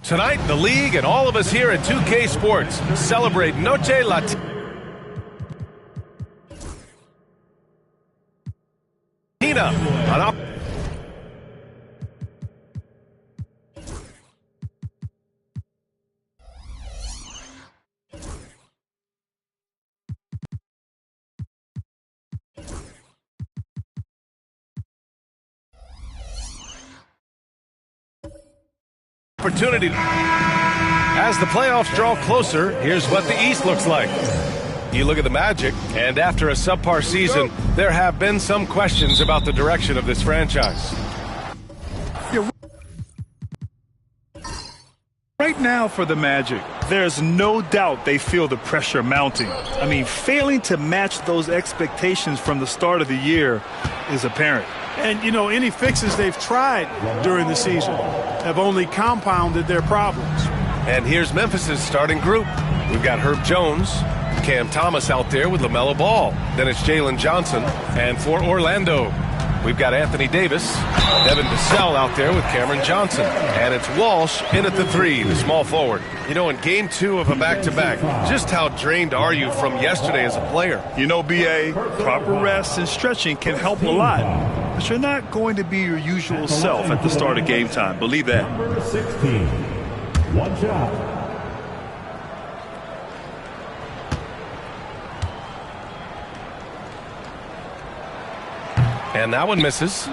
Tonight, the league and all of us here at 2K Sports celebrate Noche Latina on opportunity. As the playoffs draw closer, here's what the East looks like. You look at the Magic, and after a subpar season, there have been some questions about the direction of this franchise. Right now for the Magic, there's no doubt they feel the pressure mounting. I mean, failing to match those expectations from the start of the year is apparent. And, you know, any fixes they've tried during the season have only compounded their problems. And here's Memphis's starting group. We've got Herb Jones, Cam Thomas out there with LaMelo Ball. Then it's Jalen Johnson. And for Orlando, we've got Anthony Davis, Devin Vassell out there with Cameron Johnson. And it's Walsh in at the 3, the small forward. You know, in game 2 of a back-to-back, just how drained are you from yesterday as a player? You know, B.A., proper rest and stretching can help a lot. But you're not going to be your usual self at the start of game time. Believe that. Number 16, one shot. And that one misses.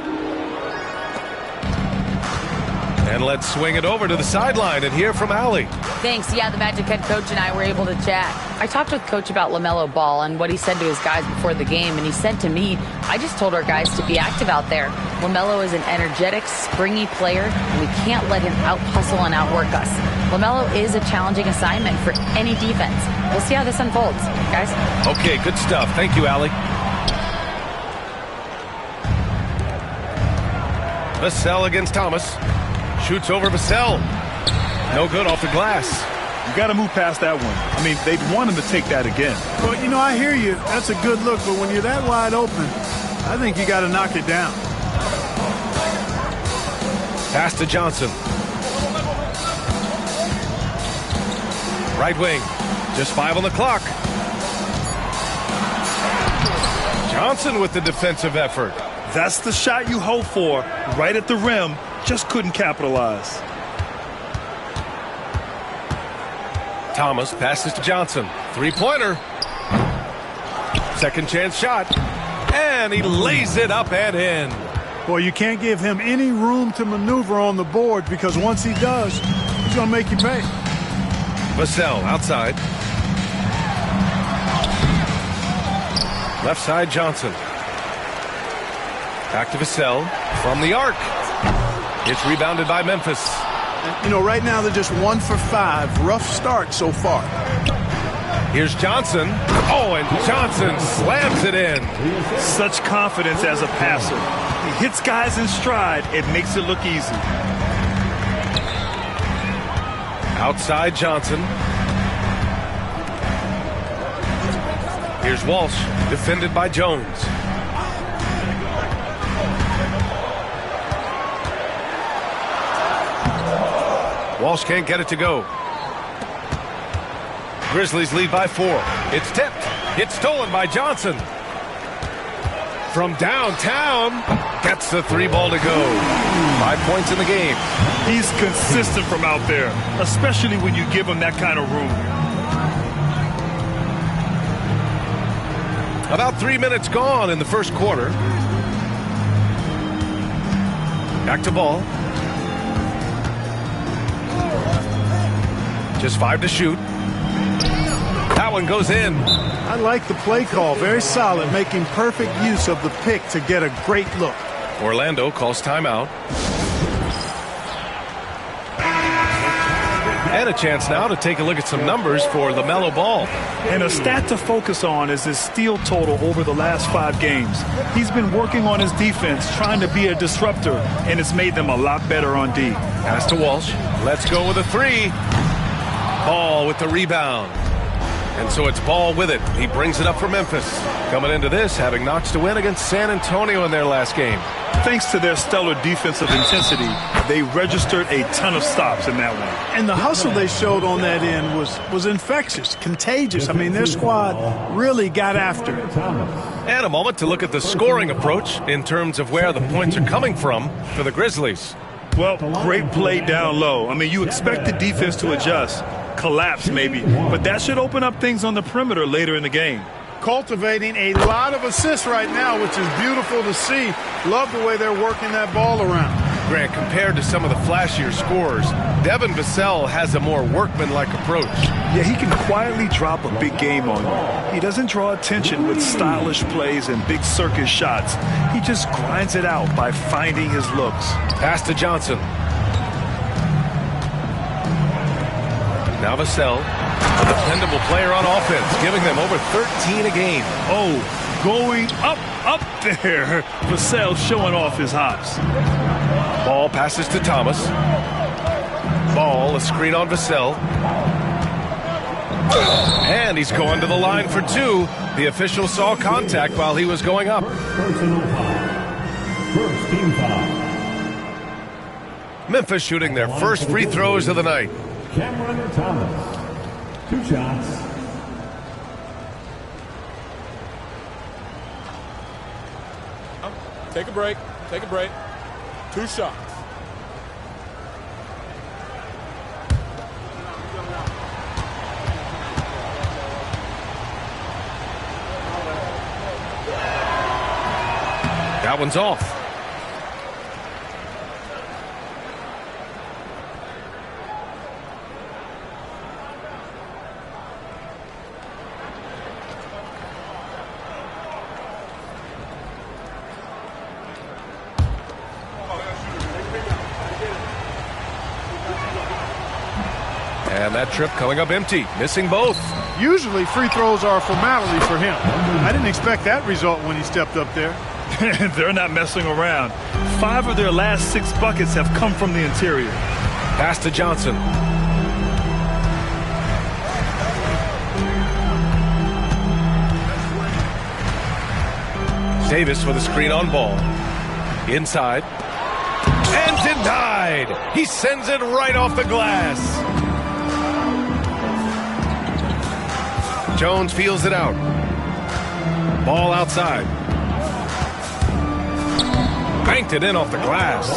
And let's swing it over to the sideline and hear from Allie. Thanks. Yeah, the Magic head coach and I were able to chat. I talked with Coach about LaMelo Ball and what he said to his guys before the game, and he said to me, I just told our guys to be active out there. LaMelo is an energetic, springy player, and we can't let him out-hustle and outwork us. LaMelo is a challenging assignment for any defense. We'll see how this unfolds, guys. Okay, good stuff. Thank you, Allie. Vassell against Thomas. Shoots over Vassell. No good off the glass. You got to move past that one. I mean, they'd want him to take that again. Well, you know, I hear you. That's a good look, but when you're that wide open, I think you got to knock it down. Pass to Johnson. Right wing. Just 5 on the clock. Johnson with the defensive effort. That's the shot you hope for. Right at the rim. Just couldn't capitalize. Thomas passes to Johnson. 3-pointer. Second chance shot. And he lays it up and in. Boy, you can't give him any room to maneuver on the board, because once he does, he's going to make you pay. Vassell outside. Left side Johnson. Back to Vassell from the arc. It's rebounded by Memphis. You know, right now they're just 1 for 5. Rough start so far. Here's Johnson. Oh, and Johnson slams it in. Such confidence as a passer. He hits guys in stride. It makes it look easy. Outside Johnson. Here's Walsh, defended by Jones. Walsh can't get it to go. Grizzlies lead by 4. It's tipped. It's stolen by Johnson. From downtown, gets the 3-ball to go. 5 points in the game. He's consistent from out there, especially when you give him that kind of room. About 3 minutes gone in the first quarter. Back to Ball. Just 5 to shoot. That one goes in. I like the play call. Very solid, making perfect use of the pick to get a great look. Orlando calls timeout. And a chance now to take a look at some numbers for LaMelo Ball. And a stat to focus on is his steal total over the last 5 games. He's been working on his defense, trying to be a disruptor, and it's made them a lot better on D. Pass to Walsh. Let's go with a 3. Ball with the rebound. And so it's Ball with it. He brings it up for Memphis. Coming into this, having notched a win against San Antonio in their last game. Thanks to their stellar defensive intensity, they registered a ton of stops in that one. And the hustle they showed on that end was infectious, contagious. I mean, their squad really got after it. And a moment to look at the scoring approach in terms of where the points are coming from for the Grizzlies. Well, great play down low. I mean, you expect the defense to adjust, collapse maybe, but that should open up things on the perimeter later in the game. Cultivating a lot of assists right now, which is beautiful to see. Love the way they're working that ball around. Grant, compared to some of the flashier scorers, Devin Vassell has a more workmanlike approach. Yeah, he can quietly drop a big game on you. He doesn't draw attention with stylish plays and big circus shots. He just grinds it out by finding his looks. Pass to Johnson. Now Vassell, a dependable player on offense, giving them over 13 a game. Oh, going up there. Vassell showing off his hops. Ball passes to Thomas. Ball, a screen on Vassell. And he's going to the line for two. The official saw contact while he was going up. Personal foul. First team foul. Memphis shooting their first free throws of the night. Cameron Thomas. 2 shots. Take a break. Take a break. 2 shots. That one's off. And that trip coming up empty, missing both. Usually free throws are a formality for him. I didn't expect that result when he stepped up there. They're not messing around. 5 of their last 6 buckets have come from the interior. Pass to Johnson. Davis with a screen on ball. Inside. And denied. He sends it right off the glass. Jones feels it out. Ball outside. Banked it in off the glass.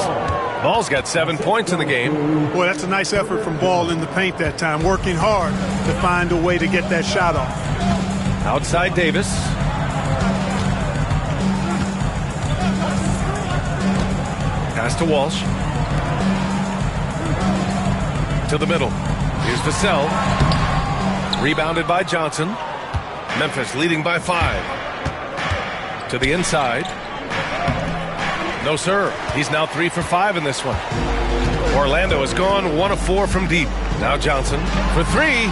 Ball's got 7 points in the game. Boy, that's a nice effort from Ball in the paint that time, working hard to find a way to get that shot off. Outside Davis. Pass to Walsh. To the middle. Here's Vassell. Rebounded by Johnson. Memphis leading by 5. To the inside. No, sir. He's now 3 for 5 in this one. Orlando has gone 1 of 4 from deep. Now Johnson for 3.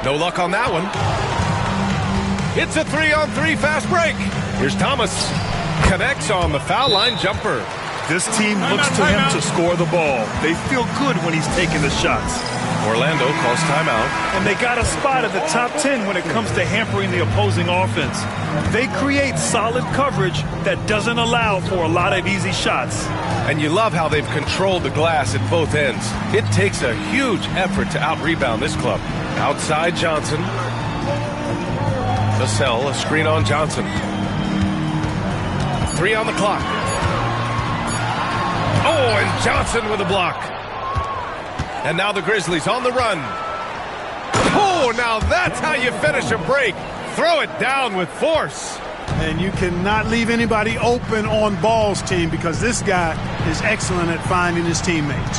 No luck on that one. It's a 3-on-3 fast break. Here's Thomas. Connects on the foul line jumper. This team looks to him to score the ball. They feel good when he's taking the shots. Orlando calls timeout. And they got a spot at the top 10 when it comes to hampering the opposing offense. They create solid coverage that doesn't allow for a lot of easy shots. And you love how they've controlled the glass at both ends. It takes a huge effort to out-rebound this club. Outside Johnson. Vassell, a screen on Johnson. 3 on the clock. Oh, and Johnson with a block. And now the Grizzlies on the run. Oh, now that's how you finish a break. Throw it down with force. And you cannot leave anybody open on Ball's team because this guy is excellent at finding his teammates.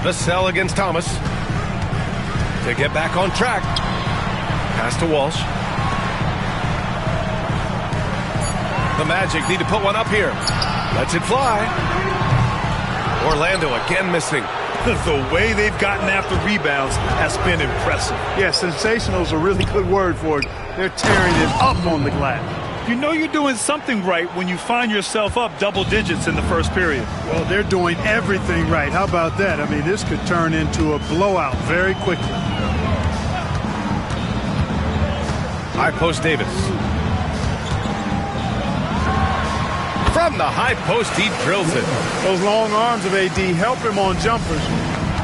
Vassell against Thomas. To get back on track. Pass to Walsh. The Magic need to put one up here. Lets it fly. Orlando again missing. The way they've gotten after rebounds has been impressive. Yeah, sensational is a really good word for it. They're tearing it up on the glass. You know you're doing something right when you find yourself up double digits in the first period. Well, they're doing everything right. How about that? I mean, this could turn into a blowout very quickly. High post Davis. From the high post, he drills it. Those long arms of AD help him on jumpers.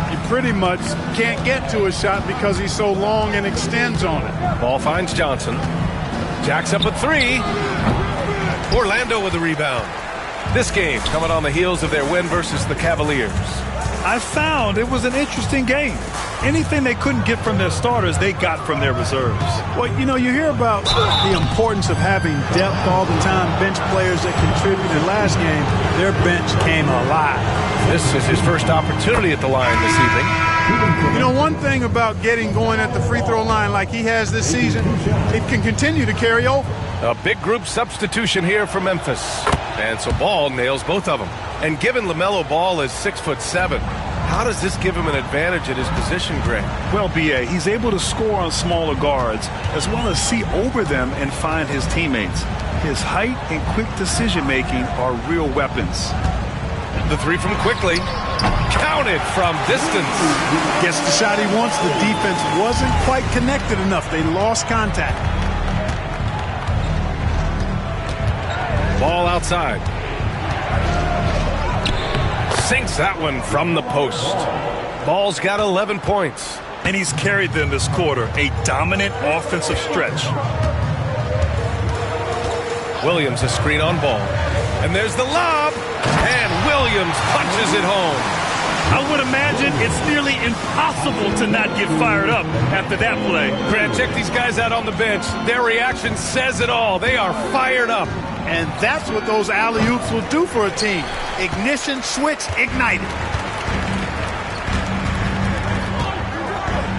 He pretty much can't get to a shot because he's so long and extends on it. Ball finds Johnson. Jacks up a three. Orlando with the rebound. This game coming on the heels of their win versus the Cavaliers. I found it was an interesting game. Anything they couldn't get from their starters, they got from their reserves. Well, you know, you hear about the importance of having depth all the time, bench players that contributed last game. Their bench came alive. This is his first opportunity at the line this evening. You know, one thing about getting going at the free throw line like he has this season, it can continue to carry over. A big group substitution here for Memphis. And so Ball nails both of them. And given LaMelo Ball is 6'7", how does this give him an advantage at his position, Greg? Well, B.A., he's able to score on smaller guards as well as see over them and find his teammates. His height and quick decision-making are real weapons. The three from Quickly. Counted from distance. Gets the shot he wants. The defense wasn't quite connected enough. They lost contact. Ball outside. Sinks that one from the post. Ball's got 11 points. And he's carried them this quarter. A dominant offensive stretch. Williams a screen on Ball. And there's the lob. And Williams punches it home. I would imagine it's nearly impossible to not get fired up after that play. Grant, check these guys out on the bench. Their reaction says it all. They are fired up. And that's what those alley-oops will do for a team. Ignition, switch, ignited.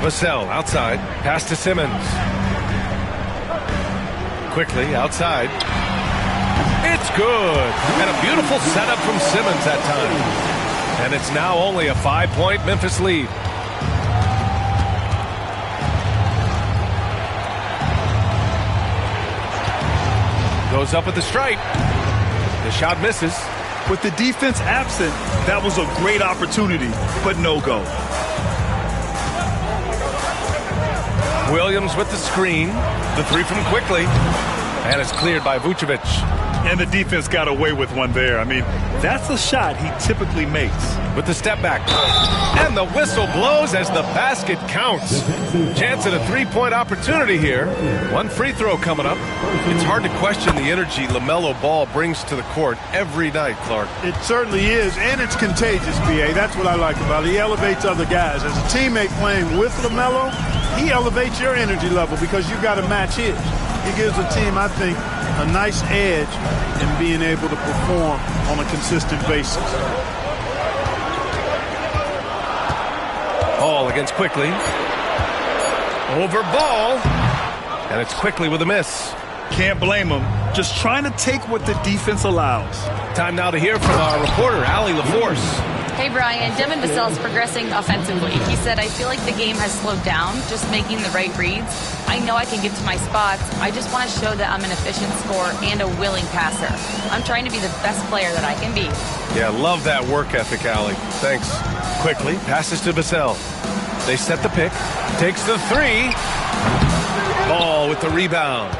Vassell outside. Pass to Simmons. Quickly outside. It's good. And a beautiful setup from Simmons that time. And it's now only a 5-point Memphis lead. Goes up at the stripe. The shot misses. With the defense absent, that was a great opportunity, but no go. Williams with the screen. The three from Quickly. And it's cleared by Vucevic. And the defense got away with one there. I mean, that's a shot he typically makes. With the step back. And the whistle blows as the basket counts. Chance at a three-point opportunity here. One free throw coming up. It's hard to question the energy LaMelo Ball brings to the court every night, Clark. It certainly is, and it's contagious, B.A. That's what I like about it. He elevates other guys. As a teammate playing with LaMelo, he elevates your energy level because you've got to match his. He gives the team, I think, a nice edge in being able to perform on a consistent basis. Ball against Quickly. Over Ball. And it's Quickly with a miss. Can't blame him. Just trying to take what the defense allows. Time now to hear from our reporter, Allie LaForce. Hey, Brian. Devin Vassell is progressing offensively. He said, I feel like the game has slowed down, just making the right reads. I know I can get to my spots. I just want to show that I'm an efficient scorer and a willing passer. I'm trying to be the best player that I can be. Yeah, love that work ethic, Allie. Thanks. Quickly passes to Vassell. They set the pick. Takes the three. Ball with the rebound.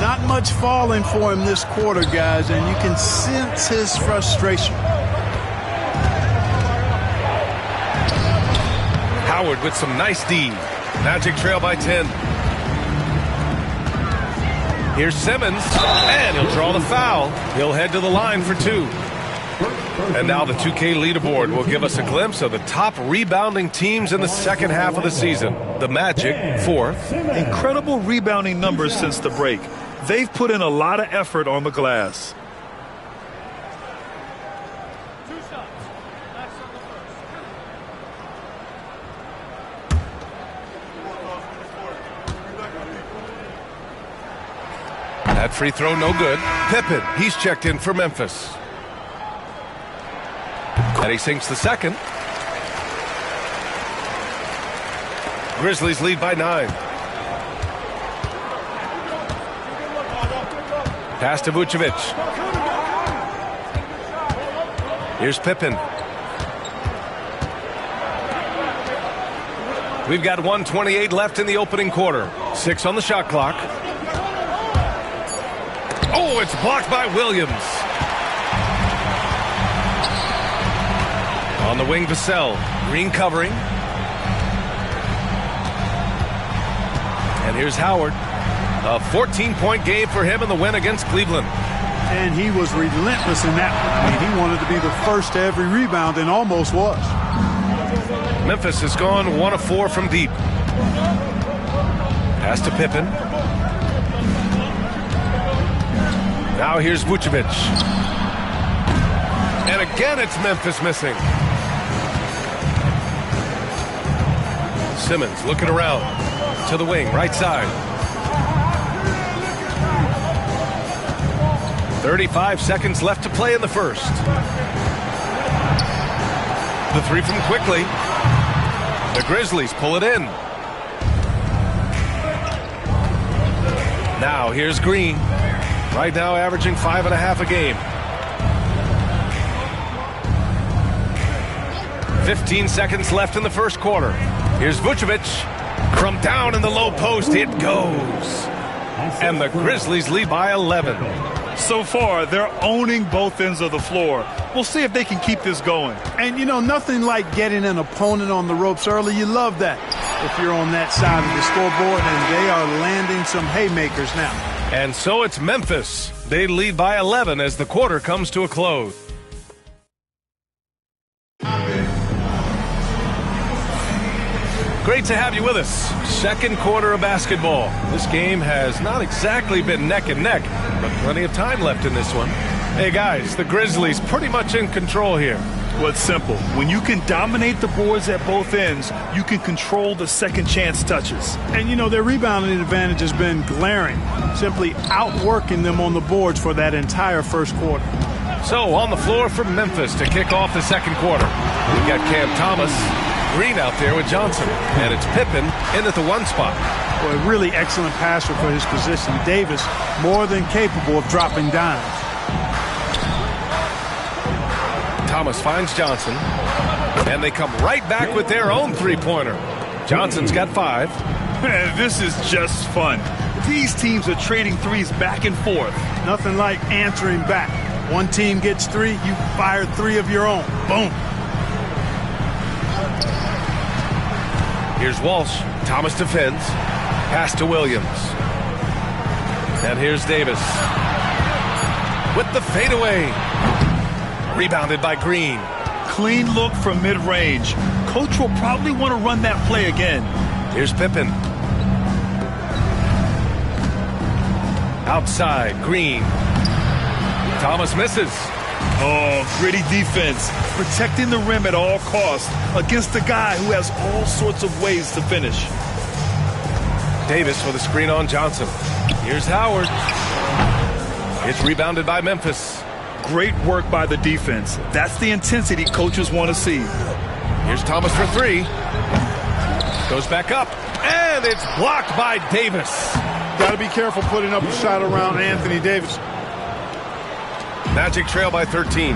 Not much falling for him this quarter, guys, and you can sense his frustration. Howard with some nice D. Magic trail by 10. Here's Simmons, and he'll draw the foul. He'll head to the line for two. And now the 2K leaderboard will give us a glimpse of the top rebounding teams in the second half of the season. The Magic, fourth. Incredible rebounding numbers since the break. They've put in a lot of effort on the glass. That free throw no good. Pippen, he's checked in for Memphis. And he sinks the second. Grizzlies lead by 9. Pass to Vucevic. Here's Pippen. We've got 1:28 left in the opening quarter. 6 on the shot clock. Oh, it's blocked by Williams. On the wing, Vassell. Green covering. And here's Howard. A 14-point game for him in the win against Cleveland. And he was relentless in that one. I mean, he wanted to be the first to every rebound and almost was. Memphis has gone 1 of 4 from deep. Pass to Pippen. Now here's Vucevic. And again it's Memphis missing. Simmons looking around to the wing, right side. 35 seconds left to play in the first. The three from quickly. The Grizzlies pull it in. Now here's Green. Right now averaging 5.5 a game. 15 seconds left in the first quarter. Here's Vucevic. From down in the low post, it goes. And the Grizzlies lead by 11. So far, they're owning both ends of the floor. We'll see if they can keep this going. And, you know, nothing like getting an opponent on the ropes early. You love that if you're on that side of the scoreboard, and they are landing some haymakers now. And so it's Memphis. They lead by 11 as the quarter comes to a close. Great to have you with us. Second quarter of basketball. This game has not exactly been neck and neck, but plenty of time left in this one. Hey guys, the Grizzlies pretty much in control here. Well, it's simple. When you can dominate the boards at both ends, you can control the second chance touches. And, you know, their rebounding advantage has been glaring, simply outworking them on the boards for that entire first quarter. So on the floor for Memphis to kick off the second quarter. We've got Cam Thomas. Green out there with Johnson, and it's Pippen in at the 1 spot. Boy, a really excellent passer for his position. Davis more than capable of dropping dimes. Thomas finds Johnson, and they come right back with their own three-pointer. Johnson's got 5. Man, this is just fun. These teams are trading threes back and forth. Nothing like answering back. One team gets 3, you fire 3 of your own. Boom. Here's Walsh. Thomas defends. Pass to Williams. And here's Davis. With the fadeaway. Rebounded by Green. Clean look from mid-range. Coach will probably want to run that play again. Here's Pippen. Outside, Green. Thomas misses. Oh, gritty defense. Protecting the rim at all costs against a guy who has all sorts of ways to finish. Davis with a screen on Johnson. Here's Howard. It's rebounded by Memphis. Great work by the defense. That's the intensity coaches want to see. Here's Thomas for 3. Goes back up. And it's blocked by Davis. Got to be careful putting up a shot around Anthony Davis. Magic trail by 13.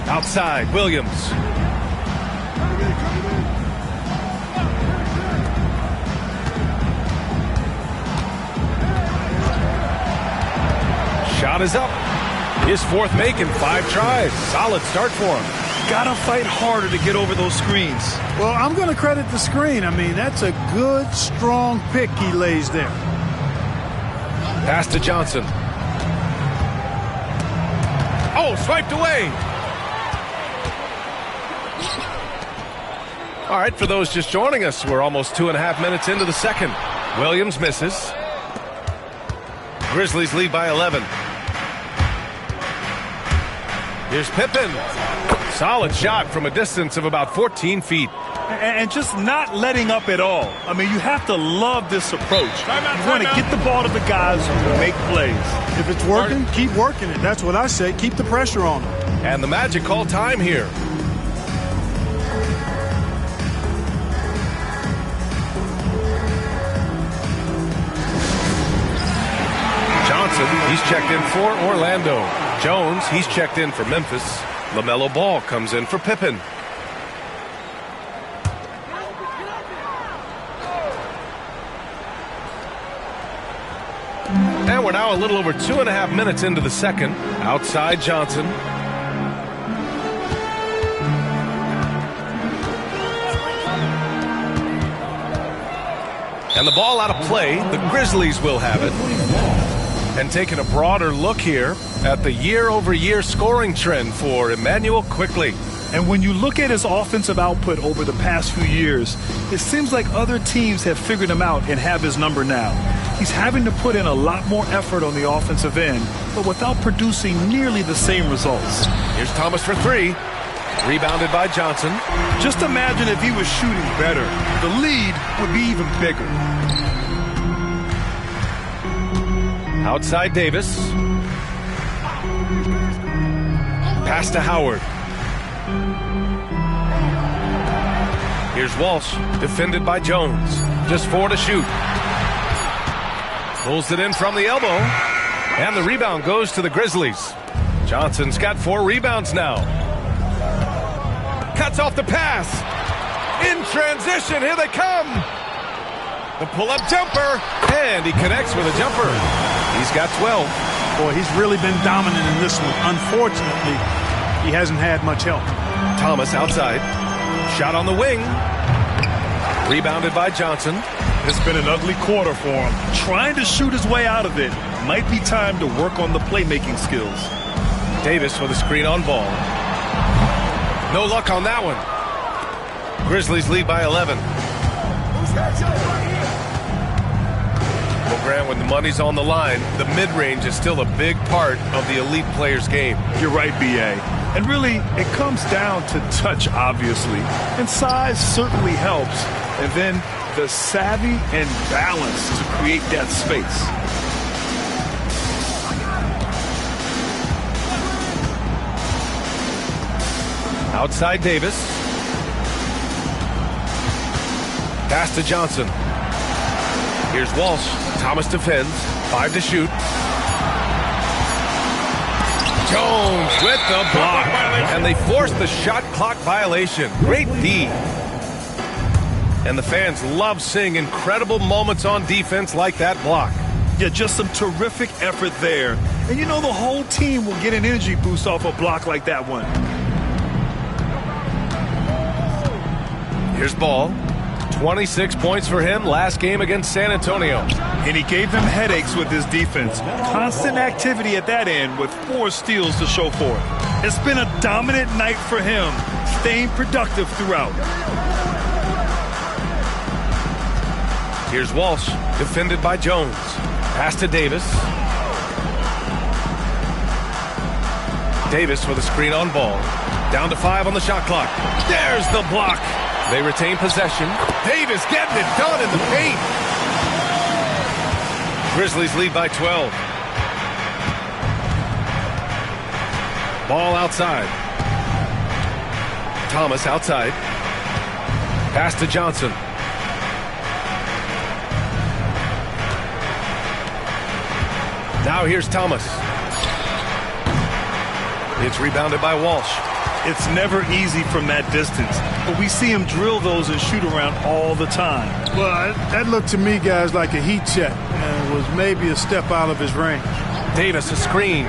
Outside, Williams. Shot is up. His 4th make in 5 tries. Solid start for him. Gotta fight harder to get over those screens. Well, I'm going to credit the screen. I mean, that's a good, strong pick he lays there. Pass to Johnson. Oh, swiped away. All right, for those just joining us, we're almost 2.5 minutes into the second. Williams misses. Grizzlies lead by 11. Here's Pippen. Solid shot from a distance of about 14 feet. And just not letting up at all. I mean, you have to love this approach. You want to get the ball to the guys who make plays. If it's working, keep working it. That's what I say. Keep the pressure on them. And the Magic call time here. Johnson, he's checked in for Orlando. Jones, he's checked in for Memphis. LaMelo Ball comes in for Pippen. And we're now a little over 2.5 minutes into the second. Outside Johnson. And the ball out of play. The Grizzlies will have it. And taking a broader look here at the year-over-year scoring trend for Emmanuel Quickley. And when you look at his offensive output over the past few years, it seems like other teams have figured him out and have his number now. He's having to put in a lot more effort on the offensive end, but without producing nearly the same results. Here's Thomas for three. Rebounded by Johnson. Just imagine if he was shooting better. The lead would be even bigger. Outside Davis. Pass to Howard. Here's Walsh, defended by Jones. Just 4 to shoot. Pulls it in from the elbow. And the rebound goes to the Grizzlies. Johnson's got 4 rebounds now. Cuts off the pass. In transition, here they come. The pull-up jumper. And he connects with a jumper. He's got 12. Boy, he's really been dominant in this one. Unfortunately, he hasn't had much help. Thomas outside. Shot on the wing. Rebounded by Johnson. It's been an ugly quarter for him. Trying to shoot his way out of it. Might be time to work on the playmaking skills. Davis with a screen on ball. No luck on that one. Grizzlies lead by 11. Well, Grant, when the money's on the line, the mid-range is still a big part of the elite player's game. You're right, B.A. And really, it comes down to touch, obviously. And size certainly helps. And then the savvy and balance to create that space. Outside Davis. Pass to Johnson. Here's Walsh. Thomas defends. 5 to shoot. Jones with the block. And they force the shot clock violation. Great D. And the fans love seeing incredible moments on defense like that block. Yeah, just some terrific effort there. And you know the whole team will get an energy boost off a block like that one. Here's Ball. 26 points for him last game against San Antonio. And he gave them headaches with his defense. Constant activity at that end with 4 steals to show for it. It's been a dominant night for him, staying productive throughout. Here's Walsh, defended by Jones. Pass to Davis. Davis with a screen on Ball. Down to 5 on the shot clock. There's the block. They retain possession. Davis getting it done in the paint. Grizzlies lead by 12. Ball outside. Thomas outside. Pass to Johnson. Now here's Thomas. It's rebounded by Walsh. It's never easy from that distance, but we see him drill those and shoot around all the time. Well, that looked to me, guys, like a heat check, and it was maybe a step out of his range. Davis a screen.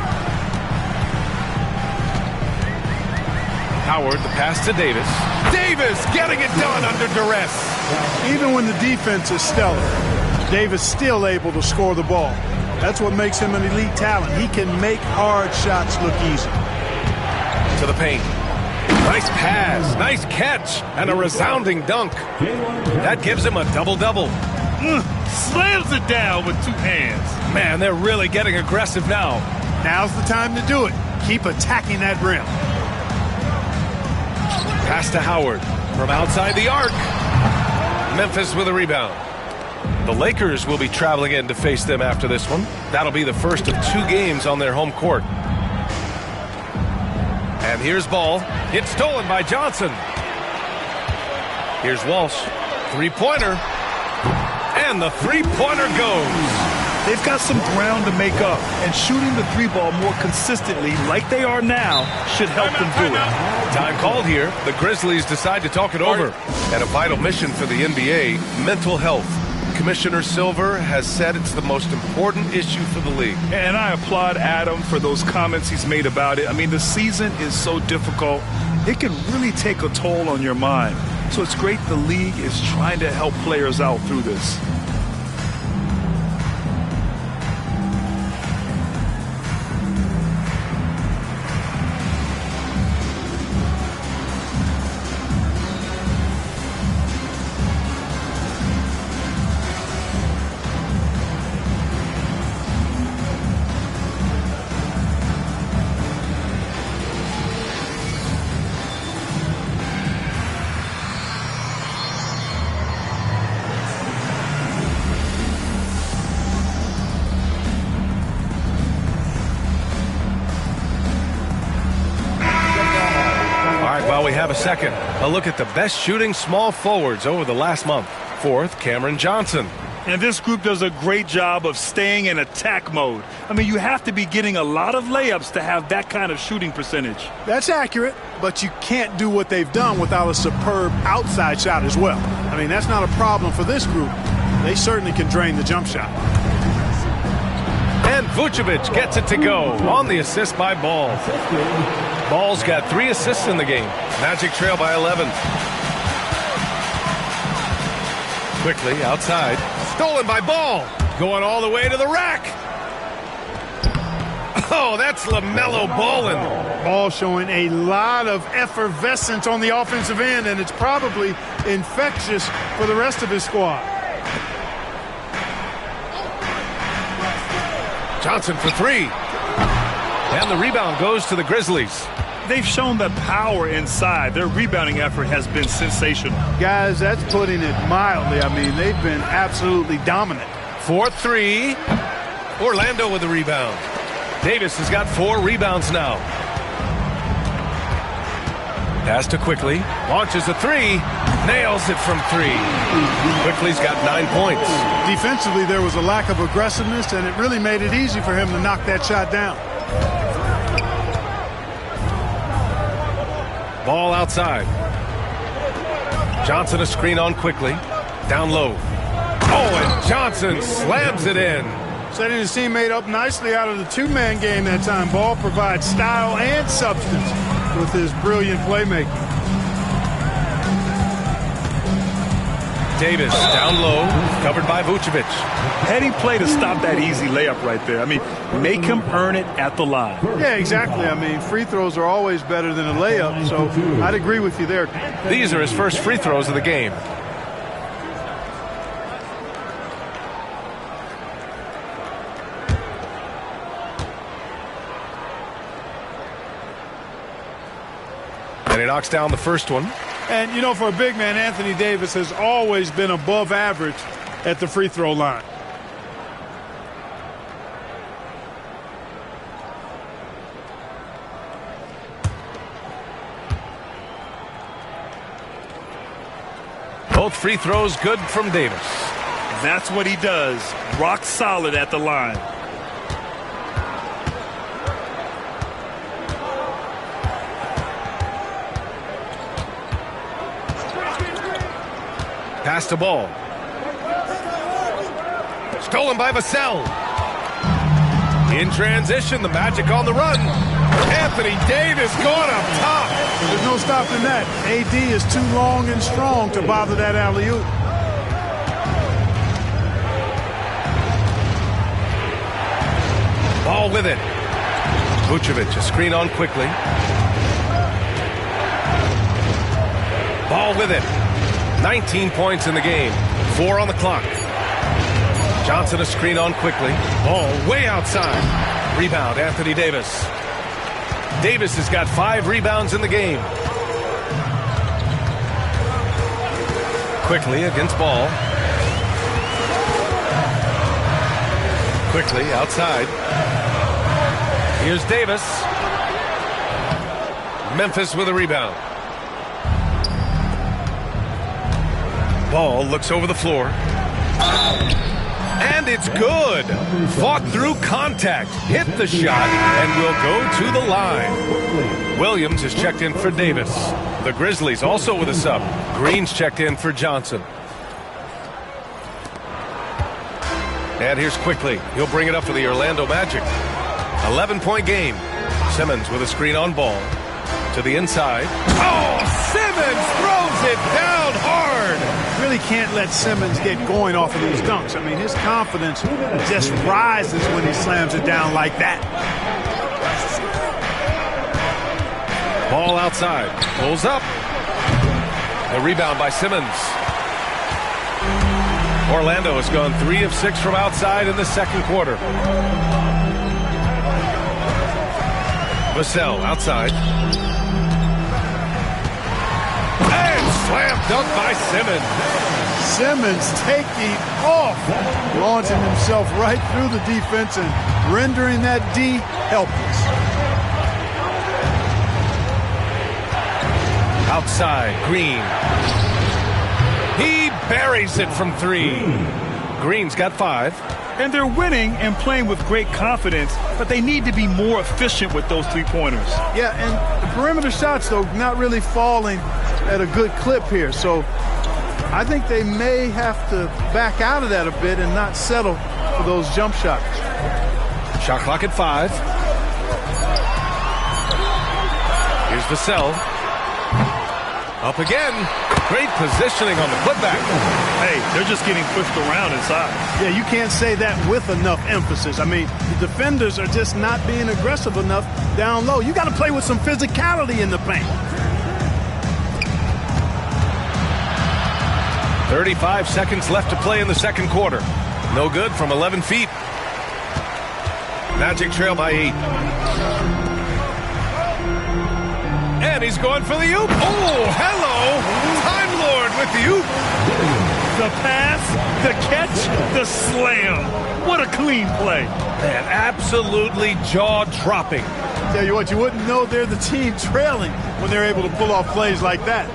Howard, the pass to Davis. Davis getting it done under duress. Even when the defense is stellar, Davis still able to score the ball. That's what makes him an elite talent. He can make hard shots look easy. To the paint. Nice pass, nice catch, and a resounding dunk. That gives him a double-double. Slams it down with 2 hands. Man, they're really getting aggressive now. Now's the time to do it. Keep attacking that rim. Pass to Howard from outside the arc. Memphis with a rebound. The Lakers will be traveling in to face them after this one. That'll be the first of 2 games on their home court. And here's Ball. It's stolen by Johnson. Here's Walsh. 3-pointer. And the 3-pointer goes. They've got some ground to make up, and shooting the 3-ball more consistently like they are now should help them do it. Time called here. The Grizzlies decide to talk it over. And a vital mission for the NBA, mental health. Commissioner Silver has said it's the most important issue for the league. And I applaud Adam for those comments he's made about it. I mean, the season is so difficult. It can really take a toll on your mind. So it's great the league is trying to help players out through this. We have a second. A look at the best shooting small forwards over the last month. Fourth, Cameron Johnson. And this group does a great job of staying in attack mode. I mean, you have to be getting a lot of layups to have that kind of shooting percentage. That's accurate, but you can't do what they've done without a superb outside shot as well. I mean, that's not a problem for this group. They certainly can drain the jump shot. And Vucevic gets it to go on the assist by Ball. Ball's got 3 assists in the game. Magic trail by 11. Quickly outside. Stolen by Ball. Going all the way to the rack. Oh, that's LaMelo Ballin. Ball showing a lot of effervescence on the offensive end, and it's probably infectious for the rest of his squad. Johnson for 3. And the rebound goes to the Grizzlies. They've shown the power inside. Their rebounding effort has been sensational. Guys, that's putting it mildly. I mean, they've been absolutely dominant. 4-3. Orlando with the rebound. Davis has got 4 rebounds now. Pass to Quickly. Launches a 3. Nails it from 3. Quickly's got 9 points. Defensively, there was a lack of aggressiveness, and it really made it easy for him to knock that shot down. Ball outside. Johnson a screen on Quickly. Down low. Oh, and Johnson slams it in. Setting his teammate up nicely out of the 2-man game that time. Ball provides style and substance with his brilliant playmaking. Davis down low, covered by Vucevic. Heady play to stop that easy layup right there. I mean, make him earn it at the line. Yeah, exactly. I mean, free throws are always better than a layup, so I'd agree with you there. These are his first free throws of the game. And he knocks down the first one. And, you know, for a big man, Anthony Davis has always been above average at the free throw line. Both free throws good from Davis. That's what he does. Rock solid at the line. Pass to Ball. Stolen by Vassell. In transition, the Magic on the run. Anthony Davis going up top. There's no stopping that. AD is too long and strong to bother that alley-oop. Ball with it. Vucevic a screen on Quickly. Ball with it. 19 points in the game. 4 on the clock. Johnson a screen on Quickly. Ball way outside. Rebound, Anthony Davis. Davis has got 5 rebounds in the game. Quickly against Ball. Quickly outside. Here's Davis. Memphis with a rebound. Ball looks over the floor. And it's good. Fought through contact. Hit the shot and will go to the line. Williams is checked in for Davis. The Grizzlies also with a sub. Green's checked in for Johnson. And here's Quickly. He'll bring it up for the Orlando Magic. 11-point game. Simmons with a screen on ball. To the inside. Oh, Simmons throws it down hard. Really can't let Simmons get going off of these dunks. I mean, his confidence just rises when he slams it down like that. Ball outside. Pulls up. The rebound by Simmons. Orlando has gone 3 of 6 from outside in the second quarter. Vassell outside. And slam dunk by Simmons. Simmons taking off, launching himself right through the defense and rendering that D helpless. Outside, Green. He buries it from 3. Green's got 5. And they're winning and playing with great confidence, but they need to be more efficient with those three-pointers. Yeah, and the perimeter shots, though, not really falling at a good clip here. So I think they may have to back out of that a bit and not settle for those jump shots. Shot clock at 5. Here's Vassell. Up again. Great positioning on the putback. Hey, they're just getting pushed around inside. Yeah, you can't say that with enough emphasis. I mean, the defenders are just not being aggressive enough down low. You got to play with some physicality in the paint. 35 seconds left to play in the second quarter. No good from 11 feet. Magic trail by 8. And he's going for the oop. Oh, hello. Time Lord with the oop. The pass, the catch, the slam. What a clean play. Man, absolutely jaw-dropping. Tell you what, you wouldn't know they're the team trailing when they're able to pull off plays like that.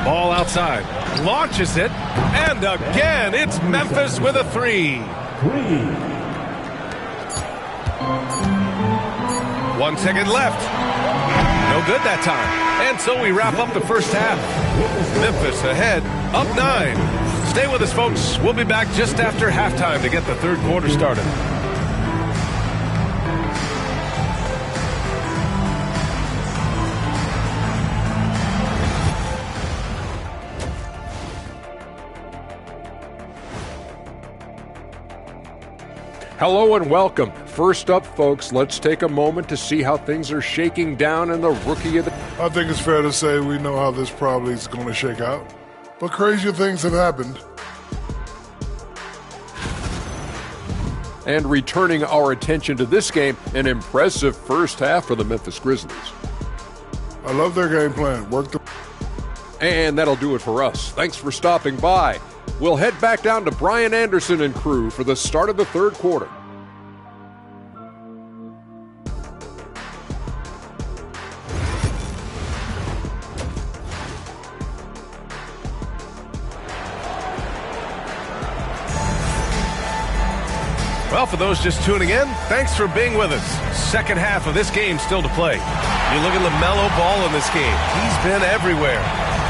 Ball outside. Launches it. And again, it's Memphis with a 3. 1 second left. No good that time. And so we wrap up the first half. Memphis ahead, up 9. Stay with us, folks. We'll be back just after halftime to get the third quarter started. Hello and welcome. First up, folks, let's take a moment to see how things are shaking down in the Rookie of the... I think it's fair to say we know how this probably is going to shake out. But crazier things have happened. And returning our attention to this game, an impressive first half for the Memphis Grizzlies. I love their game plan. And that'll do it for us. Thanks for stopping by. We'll head back down to Brian Anderson and crew for the start of the third quarter. Well, for those just tuning in, thanks for being with us. Second half of this game still to play. You look at LaMelo Ball in this game. He's been everywhere.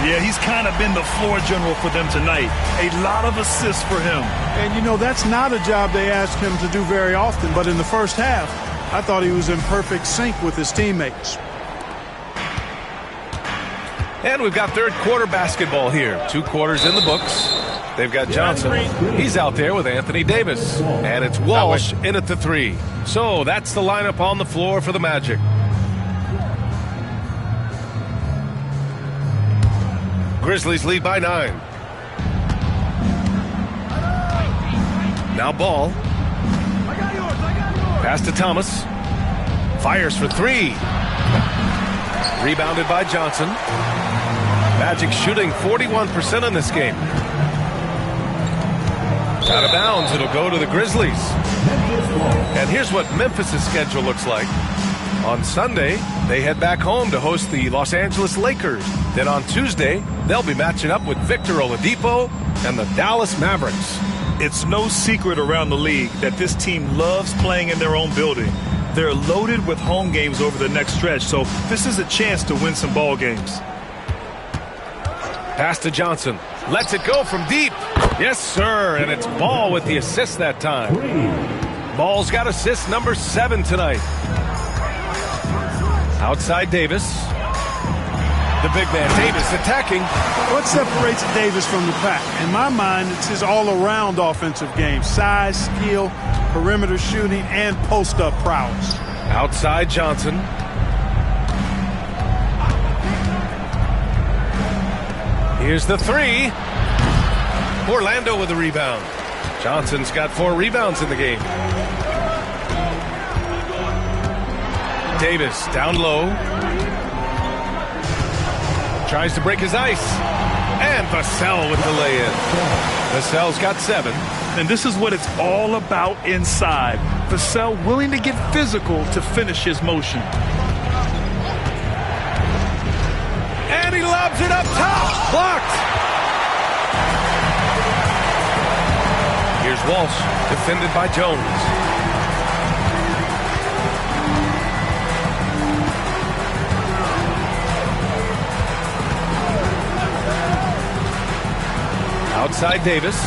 Yeah, he's kind of been the floor general for them tonight. A lot of assists for him. And, you know, that's not a job they ask him to do very often. But in the first half, I thought he was in perfect sync with his teammates. And we've got third quarter basketball here. 2 quarters in the books. They've got Johnson. He's out there with Anthony Davis. And it's Walsh in at the 3. So that's the lineup on the floor for the Magic. Grizzlies lead by 9. Now Ball. Pass to Thomas. Fires for 3. Rebounded by Johnson. Magic shooting 41% in this game. Out of bounds, it'll go to the Grizzlies. And here's what Memphis' schedule looks like. On Sunday, they head back home to host the Los Angeles Lakers. Then on Tuesday, they'll be matching up with Victor Oladipo and the Dallas Mavericks. It's no secret around the league that this team loves playing in their own building. They're loaded with home games over the next stretch, so this is a chance to win some ball games. Pass to Johnson. Lets it go from deep. Yes, sir, and it's Ball with the assist that time. Ball's got assist number 7 tonight. Outside Davis. The big man Davis attacking. What separates Davis from the pack? In my mind, it's his all-around offensive game. Size, skill, perimeter shooting, and post-up prowess. Outside Johnson. Here's the 3. Orlando with the rebound. Johnson's got 4 rebounds in the game. Davis down low. Tries to break his ice. And Vassell with the lay-in. Vassell's got 7. And this is what it's all about inside. Vassell willing to get physical to finish his motion. And he lobs it up top. Blocked. Here's Walsh, defended by Jones. Outside Davis.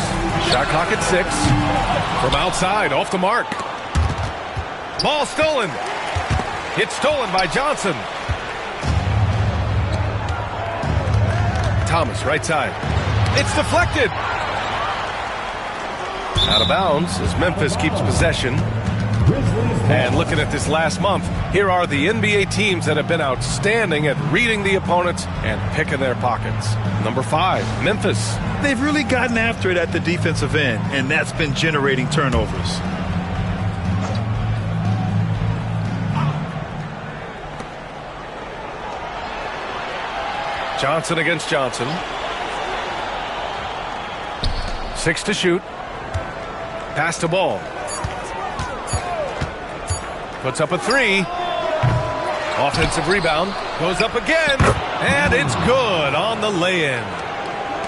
Shot clock at 6. From outside, off the mark. Ball stolen. It's stolen by Johnson. Thomas, right side. It's deflected. Out of bounds as Memphis keeps possession. And looking at this last month, here are the NBA teams that have been outstanding at reading the opponents and picking their pockets. Number 5, Memphis. They've really gotten after it at the defensive end, and that's been generating turnovers. Johnson against Johnson. 6 to shoot. Pass to Ball. Puts up a 3. Offensive rebound. Goes up again. And it's good on the lay-in.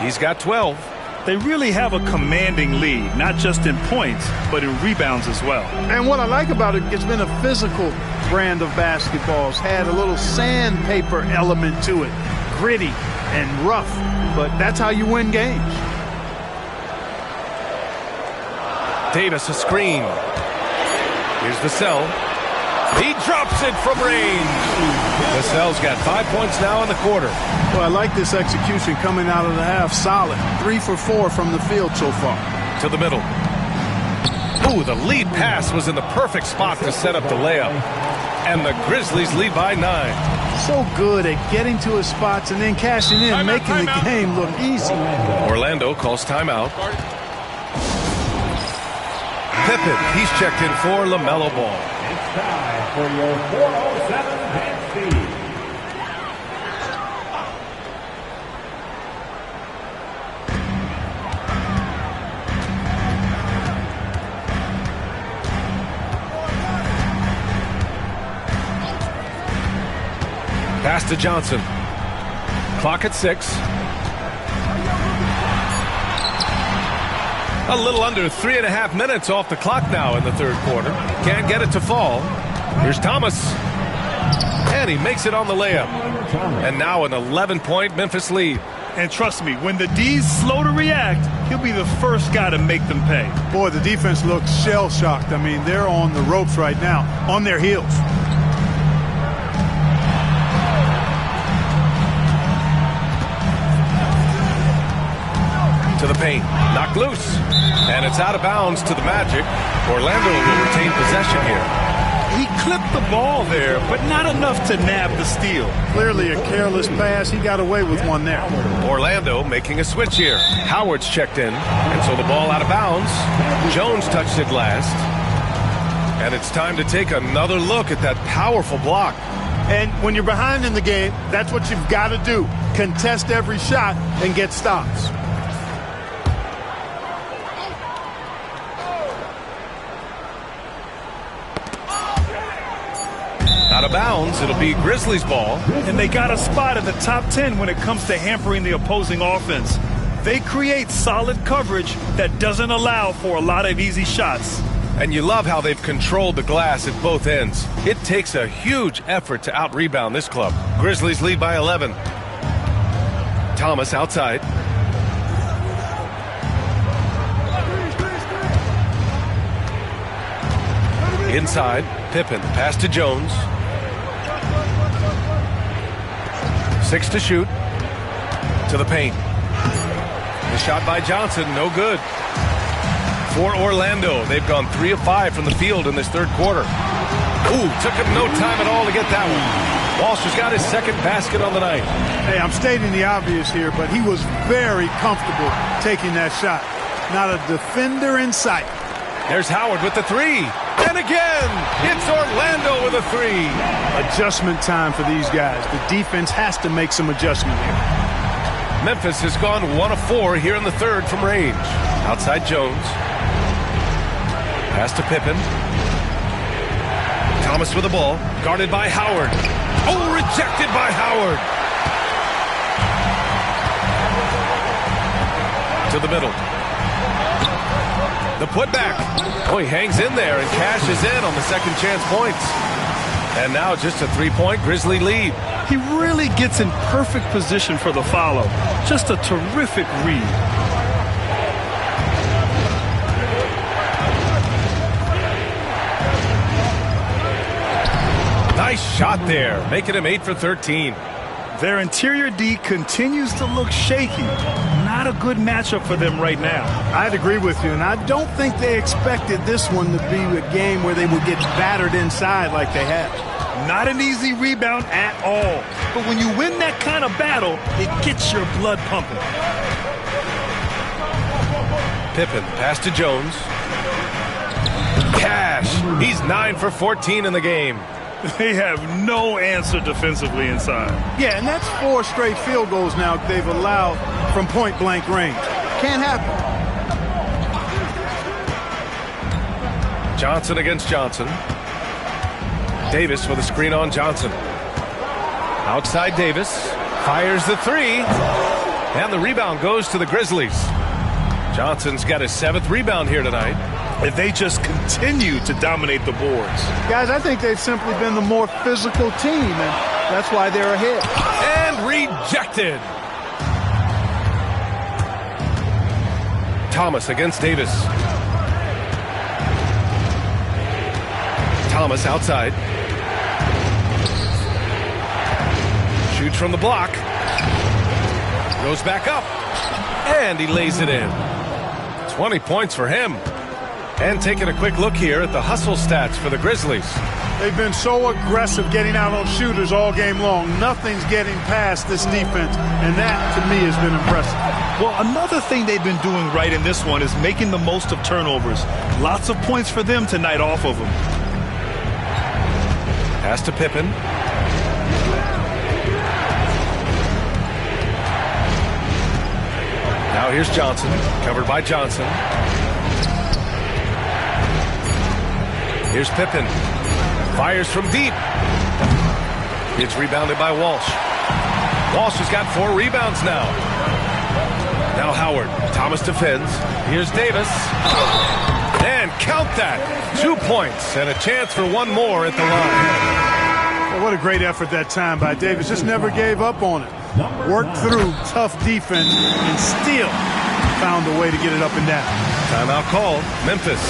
He's got 12. They really have a commanding lead, not just in points, but in rebounds as well. And what I like about it, it's been a physical brand of basketball. It's had a little sandpaper element to it. Gritty and rough, but that's how you win games. Davis a screen. Here's Vassell. He drops it from range. Vassell's got 5 points now in the quarter. Well, I like this execution coming out of the half. Solid. 3 for 4 from the field so far. To the middle. Ooh, the lead pass was in the perfect spot to set up the layup. And the Grizzlies lead by 9. So good at getting to his spots and then cashing in, making the game look easy. Orlando calls timeout. Pippen, he's checked in for LaMelo Ball. It's time for your 407 bench feed. Pass to Johnson. Clock at 6. A little under 3.5 minutes off the clock now in the third quarter. Can't get it to fall. Here's Thomas. And he makes it on the layup. And now an 11-point Memphis lead. And trust me, when the D's slow to react, he'll be the first guy to make them pay. Boy, the defense looks shell-shocked. I mean, they're on the ropes right now, on their heels. To the paint, knocked loose, and it's out of bounds to the Magic. Orlando will retain possession here. He clipped the ball there, but not enough to nab the steal. Clearly a careless pass. He got away with one there. Orlando making a switch here. Howard's checked in, and so the ball out of bounds. Jones touched it last. And it's time to take another look at that powerful block. And when you're behind in the game, that's what you've got to do. Contest every shot and get stops. Out of bounds, it'll be Grizzlies ball. And they got a spot in the top 10 when it comes to hampering the opposing offense. They create solid coverage that doesn't allow for a lot of easy shots. And you love how they've controlled the glass at both ends. It takes a huge effort to out-rebound this club. Grizzlies lead by 11. Thomas outside. Inside, Pippen, pass to Jones. 6 to shoot. To the paint. The shot by Johnson, no good. For Orlando, they've gone 3 of 5 from the field in this third quarter. Ooh, took him no time at all to get that one. Walsh has got his second basket on the night. Hey, I'm stating the obvious here, but he was very comfortable taking that shot. Not a defender in sight. There's Howard with the 3. And again, it's Orlando with a 3. Adjustment time for these guys. The defense has to make some adjustment here. Memphis has gone 1 of 4 here in the third from range. Outside Jones. Pass to Pippen. Thomas with the ball, guarded by Howard. Oh, rejected by Howard. To the middle. The putback. Oh, he hangs in there and cashes in on the second chance points. And now just a 3-point Grizzly lead. He really gets in perfect position for the follow. Just a terrific read. Nice shot there, making him 8 for 13. Their interior D continues to look shaky. Not a good matchup for them right now. I'd agree with you, and I don't think they expected this one to be a game where they would get battered inside like they have. Not an easy rebound at all. But when you win that kind of battle, it gets your blood pumping. Pippen, pass to Jones. Cash. He's 9 for 14 in the game. They have no answer defensively inside. Yeah, and that's 4 straight field goals now they've allowed from point-blank range. Can't happen. Johnson against Johnson. Davis with a screen on Johnson. Outside Davis. Fires the 3. And the rebound goes to the Grizzlies. Johnson's got his 7th rebound here tonight. If they just continue to dominate the boards. Guys, I think they've simply been the more physical team, and that's why they're ahead. And rejected. Thomas against Davis. Thomas outside. Shoots from the block. Goes back up. And he lays it in. 20 points for him. And taking a quick look here at the hustle stats for the Grizzlies. They've been so aggressive getting out on shooters all game long. Nothing's getting past this defense, and that, to me, has been impressive. Well, another thing they've been doing right in this one is making the most of turnovers. Lots of points for them tonight off of them. Pass to Pippen. Now here's Johnson, covered by Johnson. Here's Pippen. Fires from deep. It's rebounded by Walsh. Walsh has got 4 rebounds now. Now Howard. Thomas defends. Here's Davis. And count that. 2 points and a chance for 1 more at the line. Well, what a great effort that time by Davis. Just never gave up on it. Worked through tough defense and still found a way to get it up and down. Timeout called. Memphis.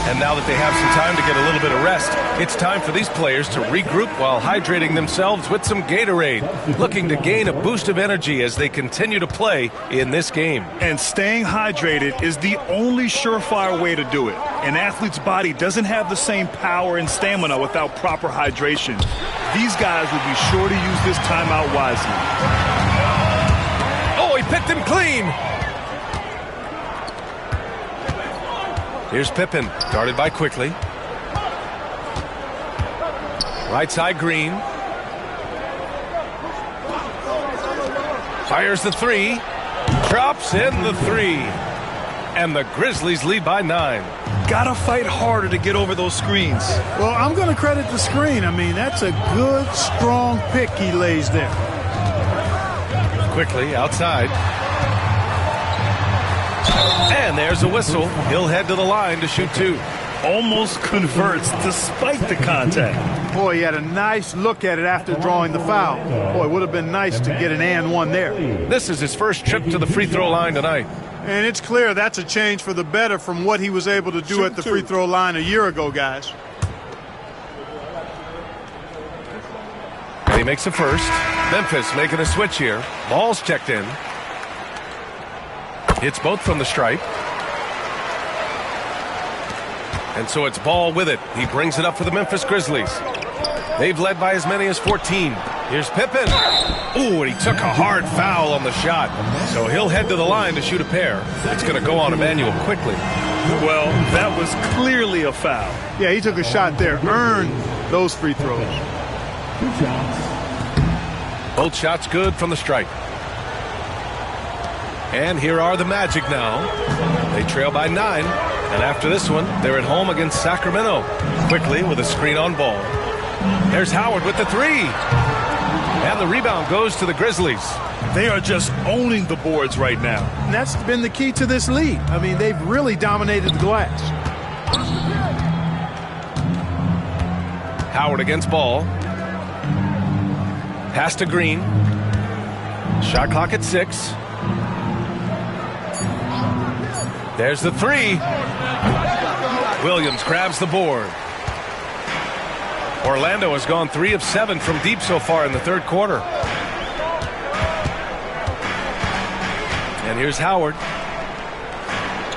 And now that they have some time to get a little bit of rest, it's time for these players to regroup while hydrating themselves with some Gatorade, looking to gain a boost of energy as they continue to play in this game. And staying hydrated is the only surefire way to do it. An athlete's body doesn't have the same power and stamina without proper hydration. These guys will be sure to use this timeout wisely. Oh, he picked him clean. Here's Pippen, guarded by Quickly. Right side, Green. Fires the 3. Drops in the 3. And the Grizzlies lead by 9. Gotta fight harder to get over those screens. Well, I'm going to credit the screen. I mean, that's a good, strong pick he lays there. Quickly, outside. And there's a whistle. He'll head to the line to shoot 2. Almost converts despite the contact. Boy, he had a nice look at it after drawing the foul. Boy, it would have been nice to get an and one there. This is his first trip to the free throw line tonight. And it's clear that's a change for the better from what he was able to do at the free throw line a year ago, guys. And he makes the first. Memphis making a switch here. Ball's checked in. Hits both from the stripe. And so it's Ball with it. He brings it up for the Memphis Grizzlies. They've led by as many as 14. Here's Pippen. Ooh, and he took a hard foul on the shot. So he'll head to the line to shoot a pair. It's going to go on Emmanuel quickly. Well, that was clearly a foul. Yeah, he took a shot there. Earned those free throws. Both shots good from the stripe. And here are the Magic now. They trail by 9. And after this one, they're at home against Sacramento. Quickly with a screen on Ball. There's Howard with the 3. And the rebound goes to the Grizzlies. They are just owning the boards right now. And that's been the key to this lead. I mean, they've really dominated the glass. Howard against Ball. Pass to Green. Shot clock at 6. There's the 3. Williams grabs the board. Orlando has gone 3 of 7 from deep so far in the third quarter. And here's Howard.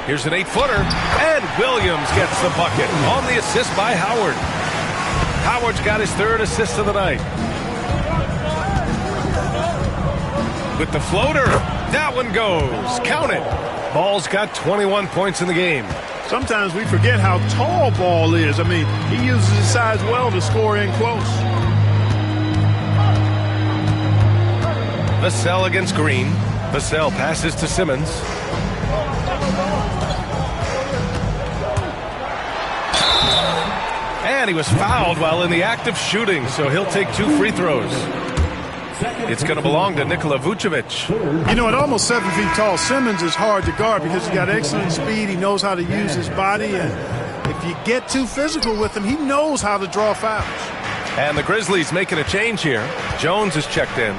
Here's an 8-footer. And Williams gets the bucket on the assist by Howard. Howard's got his 3rd assist of the night. With the floater. That one goes. Count it. Ball's got 21 points in the game. Sometimes we forget how tall Ball is. I mean, he uses his size well to score in close. Vassell against Green. Vassell passes to Simmons. And he was fouled while in the act of shooting, so he'll take 2 free throws. It's going to belong to Nikola Vucevic. You know, at almost 7 feet tall, Simmons is hard to guard because he's got excellent speed. He knows how to use his body. And if you get too physical with him, he knows how to draw fouls. And the Grizzlies making a change here. Jones is checked in.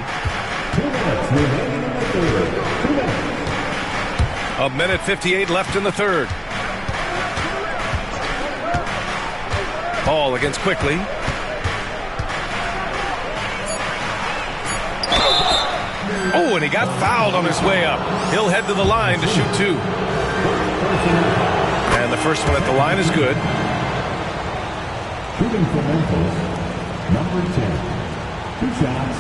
A minute 58 left in the third. Ball against Quickly. Oh, and he got fouled on his way up. He'll head to the line to shoot 2. And the first one at the line is good. Shooting for Memphis, number 10. 2 shots.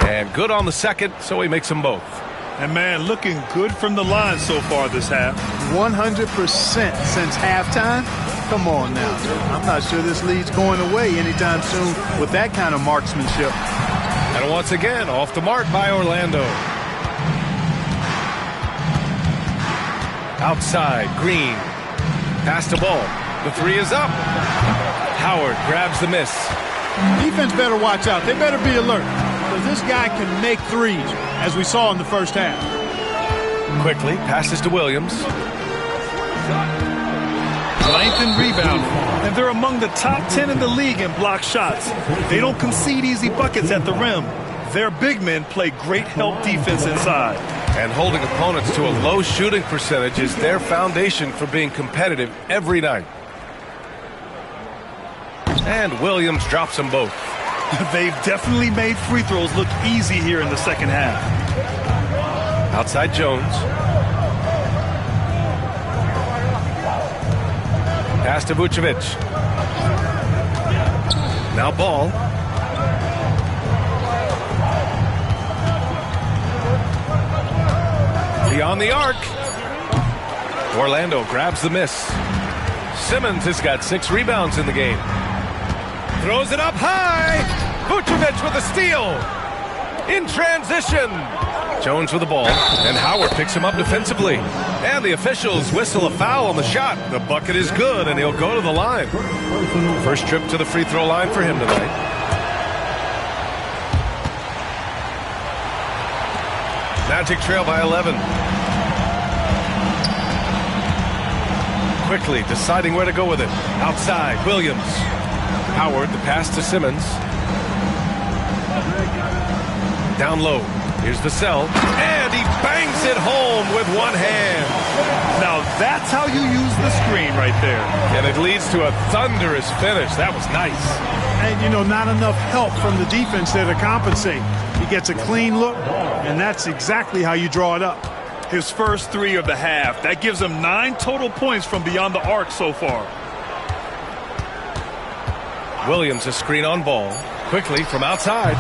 And good on the second, so he makes them both. And, man, looking good from the line so far this half. 100% since halftime. Come on now. I'm not sure this lead's going away anytime soon with that kind of marksmanship. And once again, off the mark by Orlando. Outside, Green. Pass to Ball. The 3 is up. Howard grabs the miss. Defense better watch out. They better be alert. Because this guy can make 3s, as we saw in the first half. Quickly passes to Williams. Length and rebound. And they're among the top 10 in the league in block shots. They don't concede easy buckets at the rim. Their big men play great help defense inside. And holding opponents to a low shooting percentage is their foundation for being competitive every night. And Williams drops them both. They've definitely made free throws look easy here in the second half. Outside Jones. Pass to Vucevic. Now Ball. Beyond the arc. Orlando grabs the miss. Simmons has got 6 rebounds in the game. Throws it up high. Vucevic with a steal. In transition. Jones with the ball. And Howard picks him up defensively. And the officials whistle a foul on the shot. The bucket is good, and he'll go to the line. First trip to the free throw line for him tonight. Magic trail by 11. Quickly deciding where to go with it. Outside, Williams. Howard, the pass to Simmons. Down low. Here's the sell. And he bangs it home with one hand. Now that's how you use the screen right there. And it leads to a thunderous finish. That was nice. And, you know, not enough help from the defense there to compensate. He gets a clean look, and that's exactly how you draw it up. His first 3 of the half. That gives him 9 total points from beyond the arc so far. Williams a screen on ball. Quickly from outside.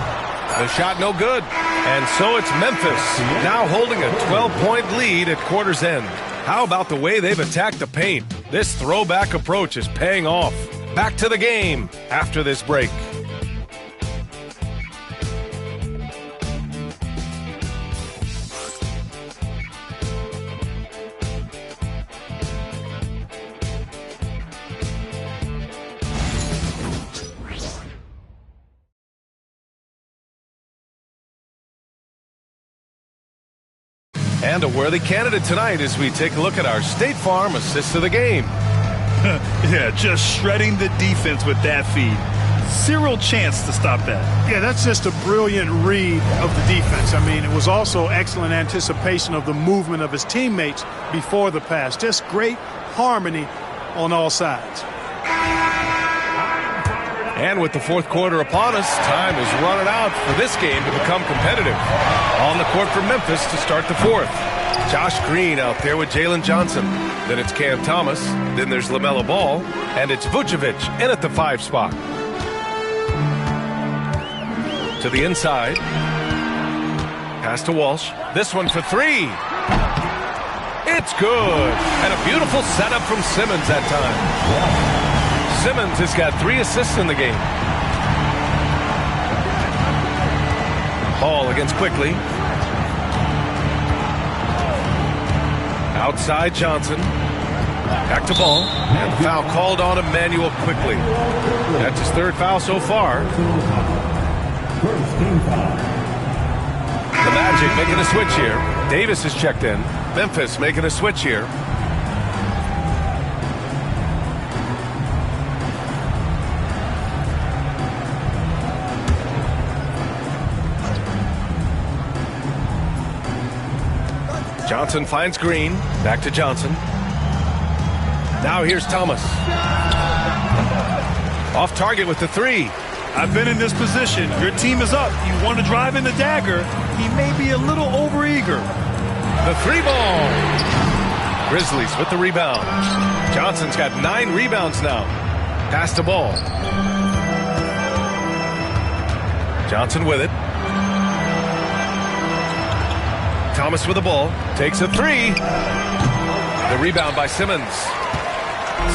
The shot no good. And so it's Memphis now holding a 12-point lead at quarter's end. How about the way they've attacked the paint? This throwback approach is paying off. Back to the game after this break. And a worthy candidate tonight as we take a look at our State Farm assist of the game. Yeah, just shredding the defense with that feed. Zero chance to stop that. Yeah, that's just a brilliant read of the defense. I mean, it was also excellent anticipation of the movement of his teammates before the pass. Just great harmony on all sides. And with the fourth quarter upon us, time is running out for this game to become competitive. On the court for Memphis to start the fourth. Josh Green out there with Jalen Johnson. Then it's Cam Thomas. Then there's LaMelo Ball. And it's Vucevic in at the 5 spot. To the inside. Pass to Walsh. This one for 3. It's good. And a beautiful setup from Simmons that time. Simmons has got 3 assists in the game. Ball against Quickly. Outside Johnson. Back to Ball. And the foul called on Emmanuel Quickly. That's his 3rd foul so far. The Magic making a switch here. Davis is checked in. Memphis making a switch here. Johnson finds Green. Back to Johnson. Now here's Thomas. Off target with the 3. I've been in this position. Your team is up. You want to drive in the dagger. He may be a little overeager. The 3 ball. Grizzlies with the rebound. Johnson's got 9 rebounds now. Pass the ball. Johnson with it. Thomas with the ball. Takes a 3. The rebound by Simmons.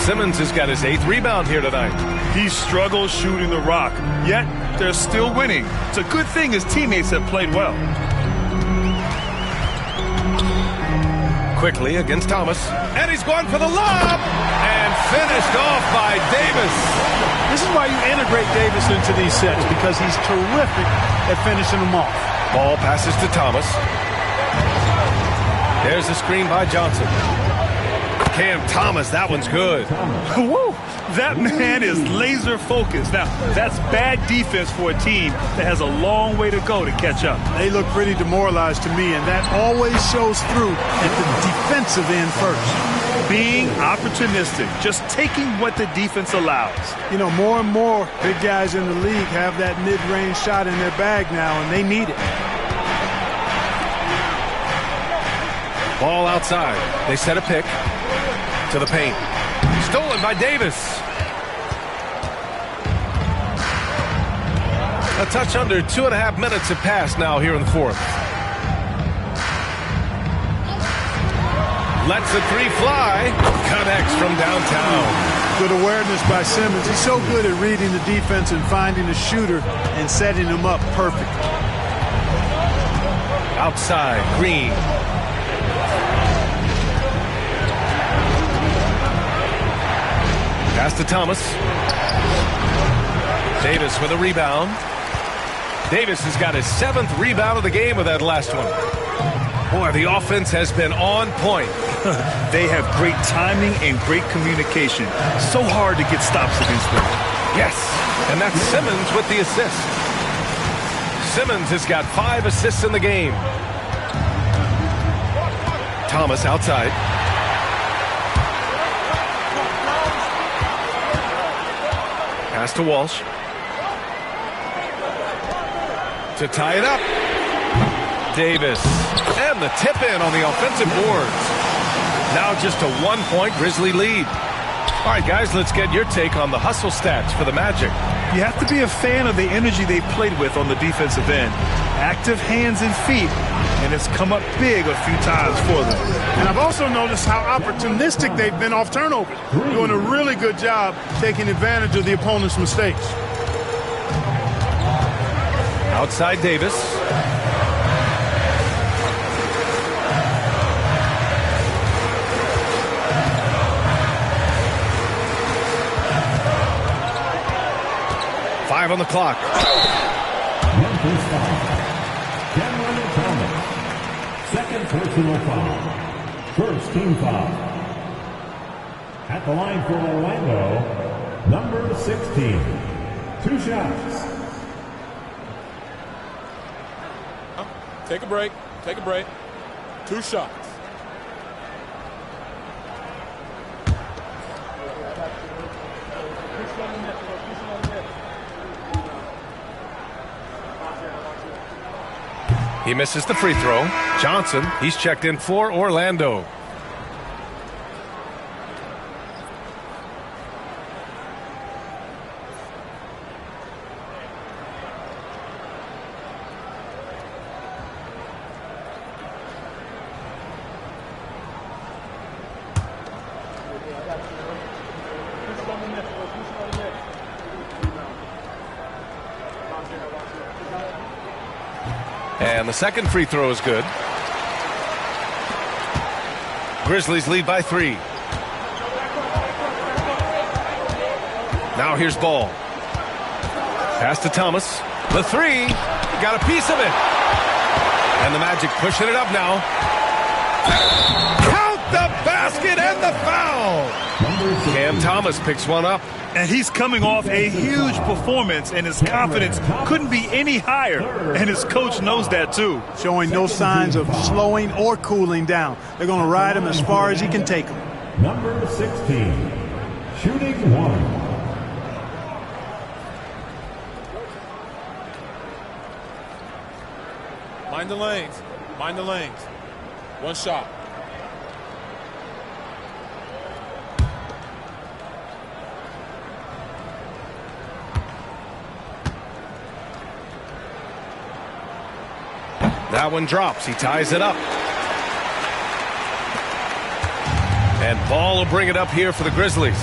Simmons has got his 8th rebound here tonight. He struggles shooting the rock, yet they're still winning. It's a good thing his teammates have played well. Quickly against Thomas. And he's going for the lob. And finished off by Davis. This is why you integrate Davis into these sets, because he's terrific at finishing them off. Ball passes to Thomas. There's the screen by Johnson. Cam Thomas, that one's good. Woo! That man is laser focused. Now, that's bad defense for a team that has a long way to go to catch up. They look pretty demoralized to me, and that always shows through at the defensive end first. Being opportunistic, just taking what the defense allows. You know, more and more big guys in the league have that mid-range shot in their bag now, and they need it. Ball outside. They set a pick to the paint. Stolen by Davis. A touch under 2.5 minutes have passed now here in the fourth. Lets the 3 fly. Connects from downtown. Good awareness by Simmons. He's so good at reading the defense and finding a shooter and setting him up perfect. Outside, Green. Pass to Thomas. Davis with a rebound. Davis has got his 7th rebound of the game with that last one. Boy, the offense has been on point. They have great timing and great communication. So hard to get stops against them. Yes, and that's Simmons with the assist. Simmons has got 5 assists in the game. Thomas outside. Pass to Walsh. To tie it up. Davis. And the tip in on the offensive boards. Now just a 1-point Grizzly lead. All right, guys, let's get your take on the hustle stats for the Magic. You have to be a fan of the energy they played with on the defensive end. Active hands and feet, and it's come up big a few times for them. And I've also noticed how opportunistic they've been off turnovers. Doing a really good job taking advantage of the opponent's mistakes. Outside Davis. Five on the clock. Memphis foul. Cameron Thomas. Second personal foul. First team foul. At the line for Orlando, number 16. 2 shots. Take a break. Take a break. 2 shots. He misses the free throw. Johnson, he's checked in for Orlando. And the second free throw is good. Grizzlies lead by 3. Now here's Ball. Pass to Thomas. The 3. Got a piece of it. And the Magic pushing it up now. Count the basket and the foul. Cam Thomas picks one up. And he's coming off a huge performance, and his confidence couldn't be any higher. And his coach knows that, too. Showing no signs of slowing or cooling down. They're going to ride him as far as he can take him. Number 16, shooting 1. Mind the lanes. Mind the lanes. 1 shot. That one drops. He ties it up. And Ball will bring it up here for the Grizzlies.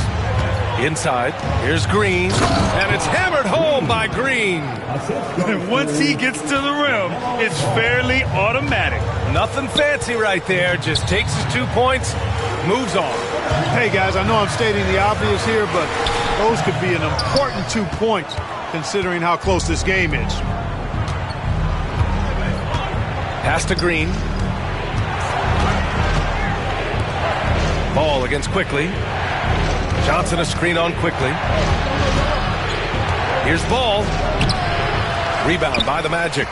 Inside. Here's Green. And it's hammered home by Green. And once he gets to the rim, it's fairly automatic. Nothing fancy right there. Just takes his 2 points, moves on. Hey, guys, I know I'm stating the obvious here, but those could be an important 2 points considering how close this game is. Pass to Green. Ball against Quickly. Johnson a screen on Quickly. Here's Ball. Rebound by the Magic.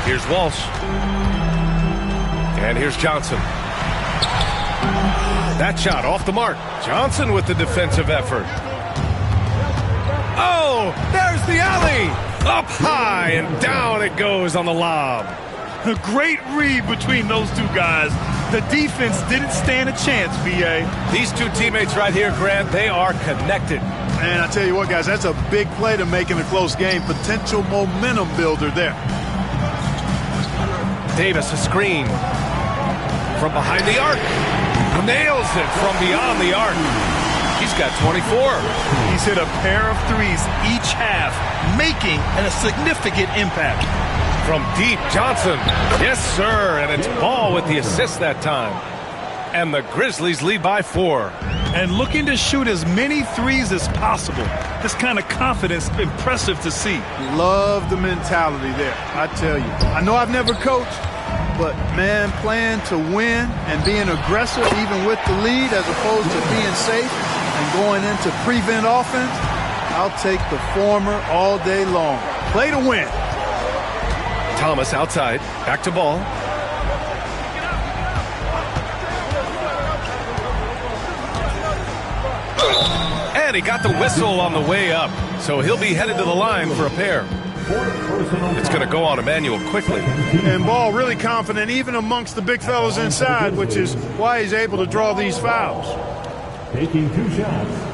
Here's Walsh. And here's Johnson. That shot off the mark. Johnson with the defensive effort. Oh, there's the alley. Up high and down it goes on the lob. A great read between those 2 guys. The defense didn't stand a chance, B.A. These 2 teammates right here, Grant, they are connected. And I tell you what, guys, that's a big play to make in a close game. Potential momentum builder there. Davis a screen. From behind the arc. Nails it from beyond the arc. He's got 24. He's hit a pair of 3s each half, making a significant impact. From deep, Johnson. Yes, sir. And it's Ball with the assist that time. And the Grizzlies lead by 4. And looking to shoot as many 3s as possible. This kind of confidence, impressive to see. Love the mentality there, I tell you. I know I've never coached, but, man, playing to win and being aggressive even with the lead as opposed to being safe and going into prevent offense, I'll take the former all day long. Play to win. Thomas outside. Back to ball. And he got the whistle on the way up, so he'll be headed to the line for a pair. It's going to go on Emmanuel quickly. And Ball really confident even amongst the big fellas inside, which is why he's able to draw these fouls. Taking 2 shots.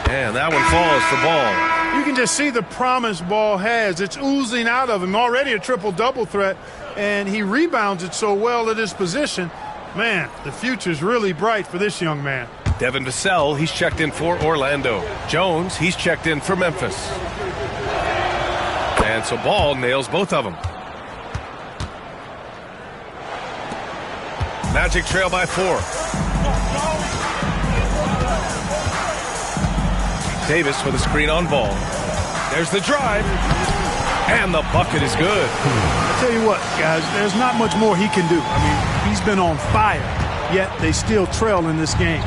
And that one falls for Ball. You can just see the promise Ball has. It's oozing out of him. Already a triple-double threat, and he rebounds it so well at his position. Man, the future's really bright for this young man. Devin Vassell, he's checked in for Orlando. Jones, he's checked in for Memphis. And so Ball nails both of them. Magic trail by 4. Davis with a screen on Ball. There's the drive. And the bucket is good. I tell you what, guys, there's not much more he can do. I mean, he's been on fire, yet they still trail in this game.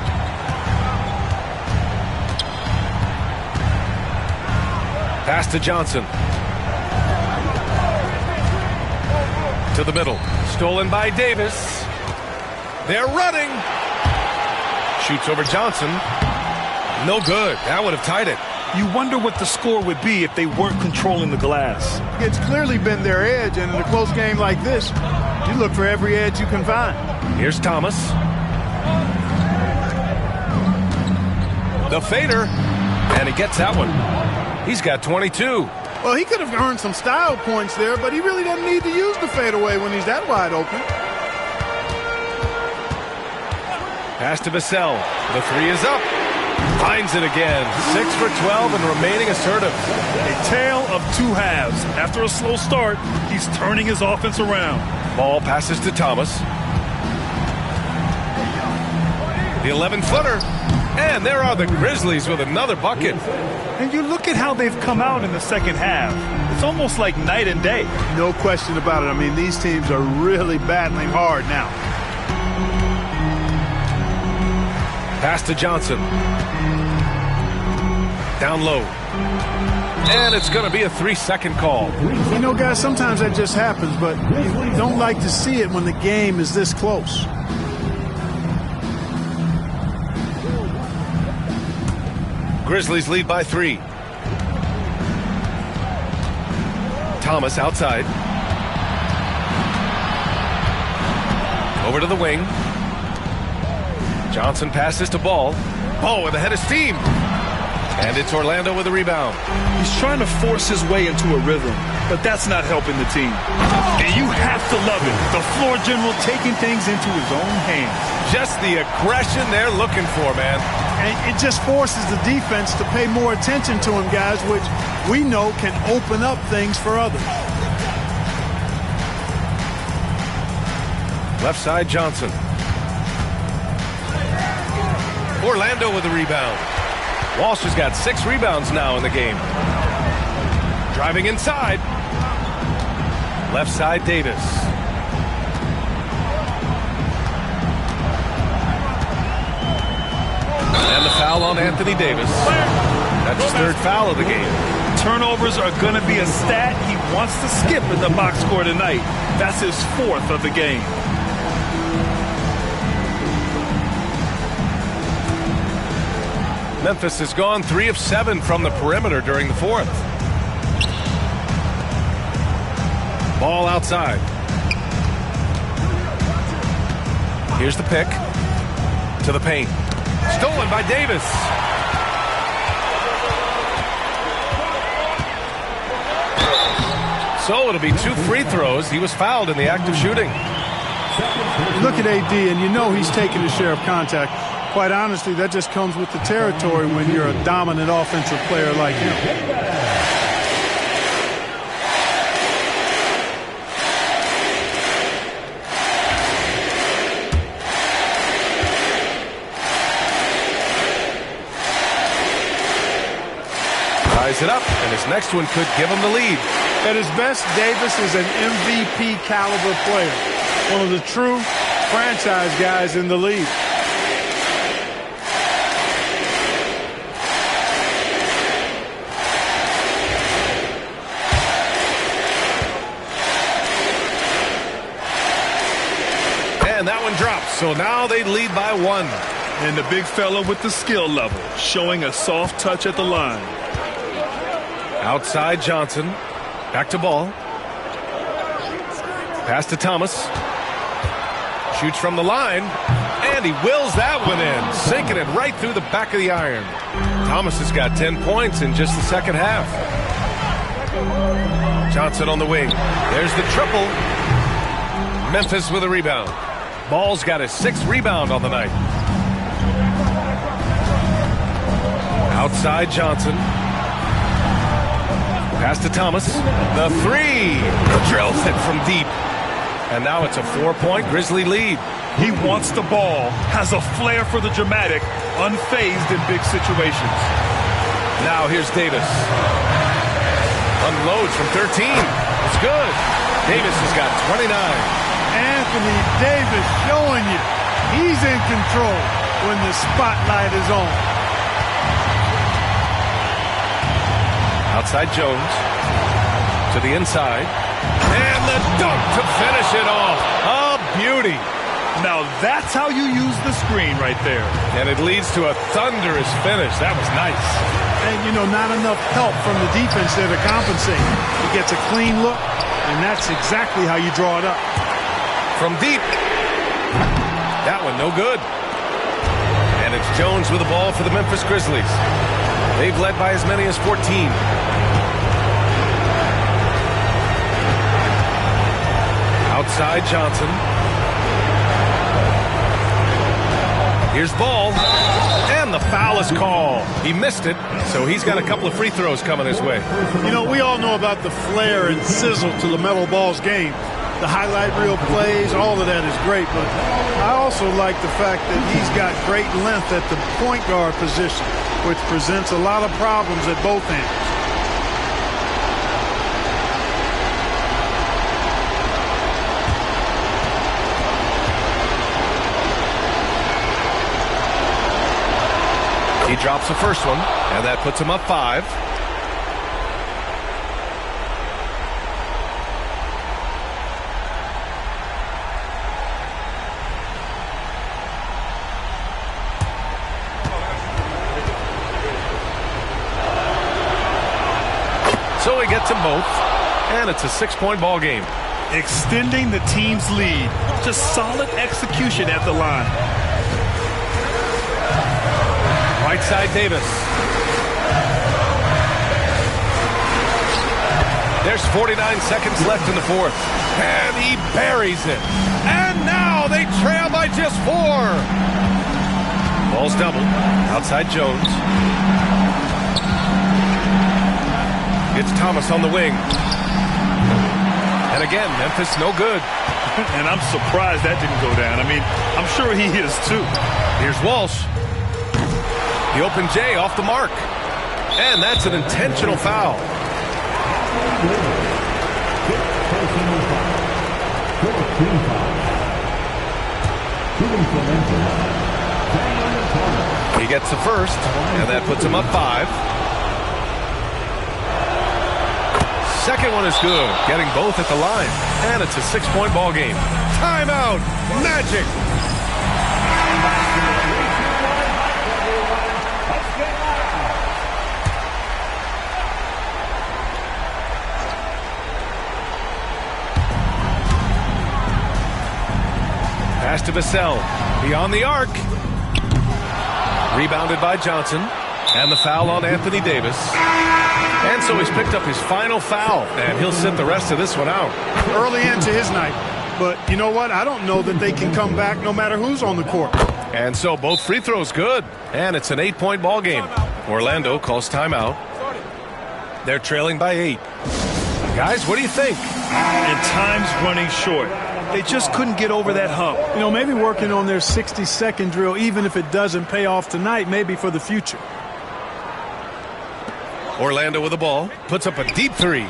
Pass to Johnson. To the middle. Stolen by Davis. They're running. Shoots over Johnson. No good. That would have tied it. You wonder what the score would be if they weren't controlling the glass. It's clearly been their edge, and in a close game like this, you look for every edge you can find. Here's Thomas. The fader. And he gets that one. He's got 22. Well, he could have earned some style points there, but he really doesn't need to use the fadeaway when he's that wide open. Pass to Vassell. The 3 is up. Finds it again. 6 for 12 and remaining assertive. A tale of 2 halves. After a slow start, he's turning his offense around. Ball passes to Thomas. The 11-footer. And there are the Grizzlies with another bucket. And you look at how they've come out in the second half. It's almost like night and day. No question about it. I mean, these teams are really battling hard now. Pass to Johnson. Down low. And it's going to be a 3-second call. You know, guys, sometimes that just happens, but you don't like to see it when the game is this close. Grizzlies lead by 3. Thomas outside. Over to the wing. Johnson passes to Ball. Ball with a head of steam. And it's Orlando with a rebound. He's trying to force his way into a rhythm, but that's not helping the team. And you have to love it. The floor general taking things into his own hands. Just the aggression they're looking for, man. And it just forces the defense to pay more attention to him, guys, which we know can open up things for others. Left side, Johnson. Orlando with a rebound. Walsh has got 6 rebounds now in the game. Driving inside. Left side, Davis. And the foul on Anthony Davis. That's his 3rd foul of the game. Turnovers are going to be a stat he wants to skip in the box score tonight. That's his 4th of the game. Memphis has gone 3 of 7 from the perimeter during the 4th. Ball outside. Here's the pick. To the paint. Stolen by Davis. So it'll be 2 free throws. He was fouled in the act of shooting. Look at AD, and you know he's taking his share of contact. Quite honestly, that just comes with the territory when you're a dominant offensive player like him. ties it up, and his next one could give him the lead. At his best, Davis is an MVP caliber player. One of the true franchise guys in the league. And that one drops, so now they lead by 1. And the big fella with the skill level, showing a soft touch at the line. Outside Johnson. Back to Ball. Pass to Thomas. Shoots from the line. And he wills that one in, sinking it right through the back of the iron. Thomas has got 10 points in just the second half. Johnson on the wing. There's the triple. Memphis with a rebound. Ball's got his 6th rebound on the night. Outside Johnson. Pass to Thomas. The 3. Drills it from deep. And now it's a 4-point Grizzly lead. He wants the ball, has a flair for the dramatic, unfazed in big situations. Now here's Davis. Unloads from 13. It's good. Davis has got 29. Anthony Davis showing you he's in control when the spotlight is on. Outside Jones. To the inside. And the dunk to finish it off. A beauty. Now that's how you use the screen right there. And it leads to a thunderous finish. That was nice. And, you know, not enough help from the defense there to compensate. He gets a clean look, and that's exactly how you draw it up. From deep. That one no good. And it's Jones with the ball for the Memphis Grizzlies. They've led by as many as 14. Outside Johnson. Here's Ball. And the foul is called. He missed it, so he's got a couple of free throws coming his way. You know, we all know about the flair and sizzle to LaMelo Ball's game. The highlight reel plays, all of that is great, but I also like the fact that he's got great length at the point guard position, which presents a lot of problems at both ends. He drops the first one, and that puts him up 5. So he gets them both, and it's a 6-point ball game. Extending the team's lead. Just solid execution at the line. Right side Davis. There's 49 seconds left in the fourth. And he buries it. And now they trail by just 4. Ball's doubled. Outside Jones. It's Thomas on the wing. And again, Memphis no good. And I'm surprised that didn't go down. I mean, I'm sure he is too. Here's Walsh. The open J off the mark. And that's an intentional foul. He gets the first, and that puts him up 5. Second one is good, getting both at the line. And it's a 6-point ball game. Timeout, Magic. Pass to Vassell. Beyond the arc. Rebounded by Johnson. And the foul on Anthony Davis. And so he's picked up his final foul. And he'll sit the rest of this one out. Early into his night. But you know what? I don't know that they can come back no matter who's on the court. And so both free throws good. And it's an 8-point ball game. Orlando calls timeout. They're trailing by 8. Guys, what do you think? And time's running short. They just couldn't get over that hump. You know, maybe working on their 60-second drill, even if it doesn't pay off tonight, maybe for the future. Orlando with the ball, puts up a deep three.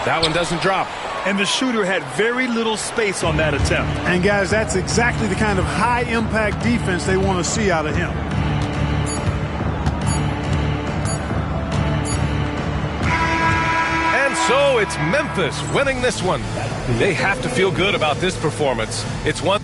That one doesn't drop. And the shooter had very little space on that attempt. And guys, that's exactly the kind of high-impact defense they want to see out of him. And so it's Memphis winning this one. They have to feel good about this performance. It's one.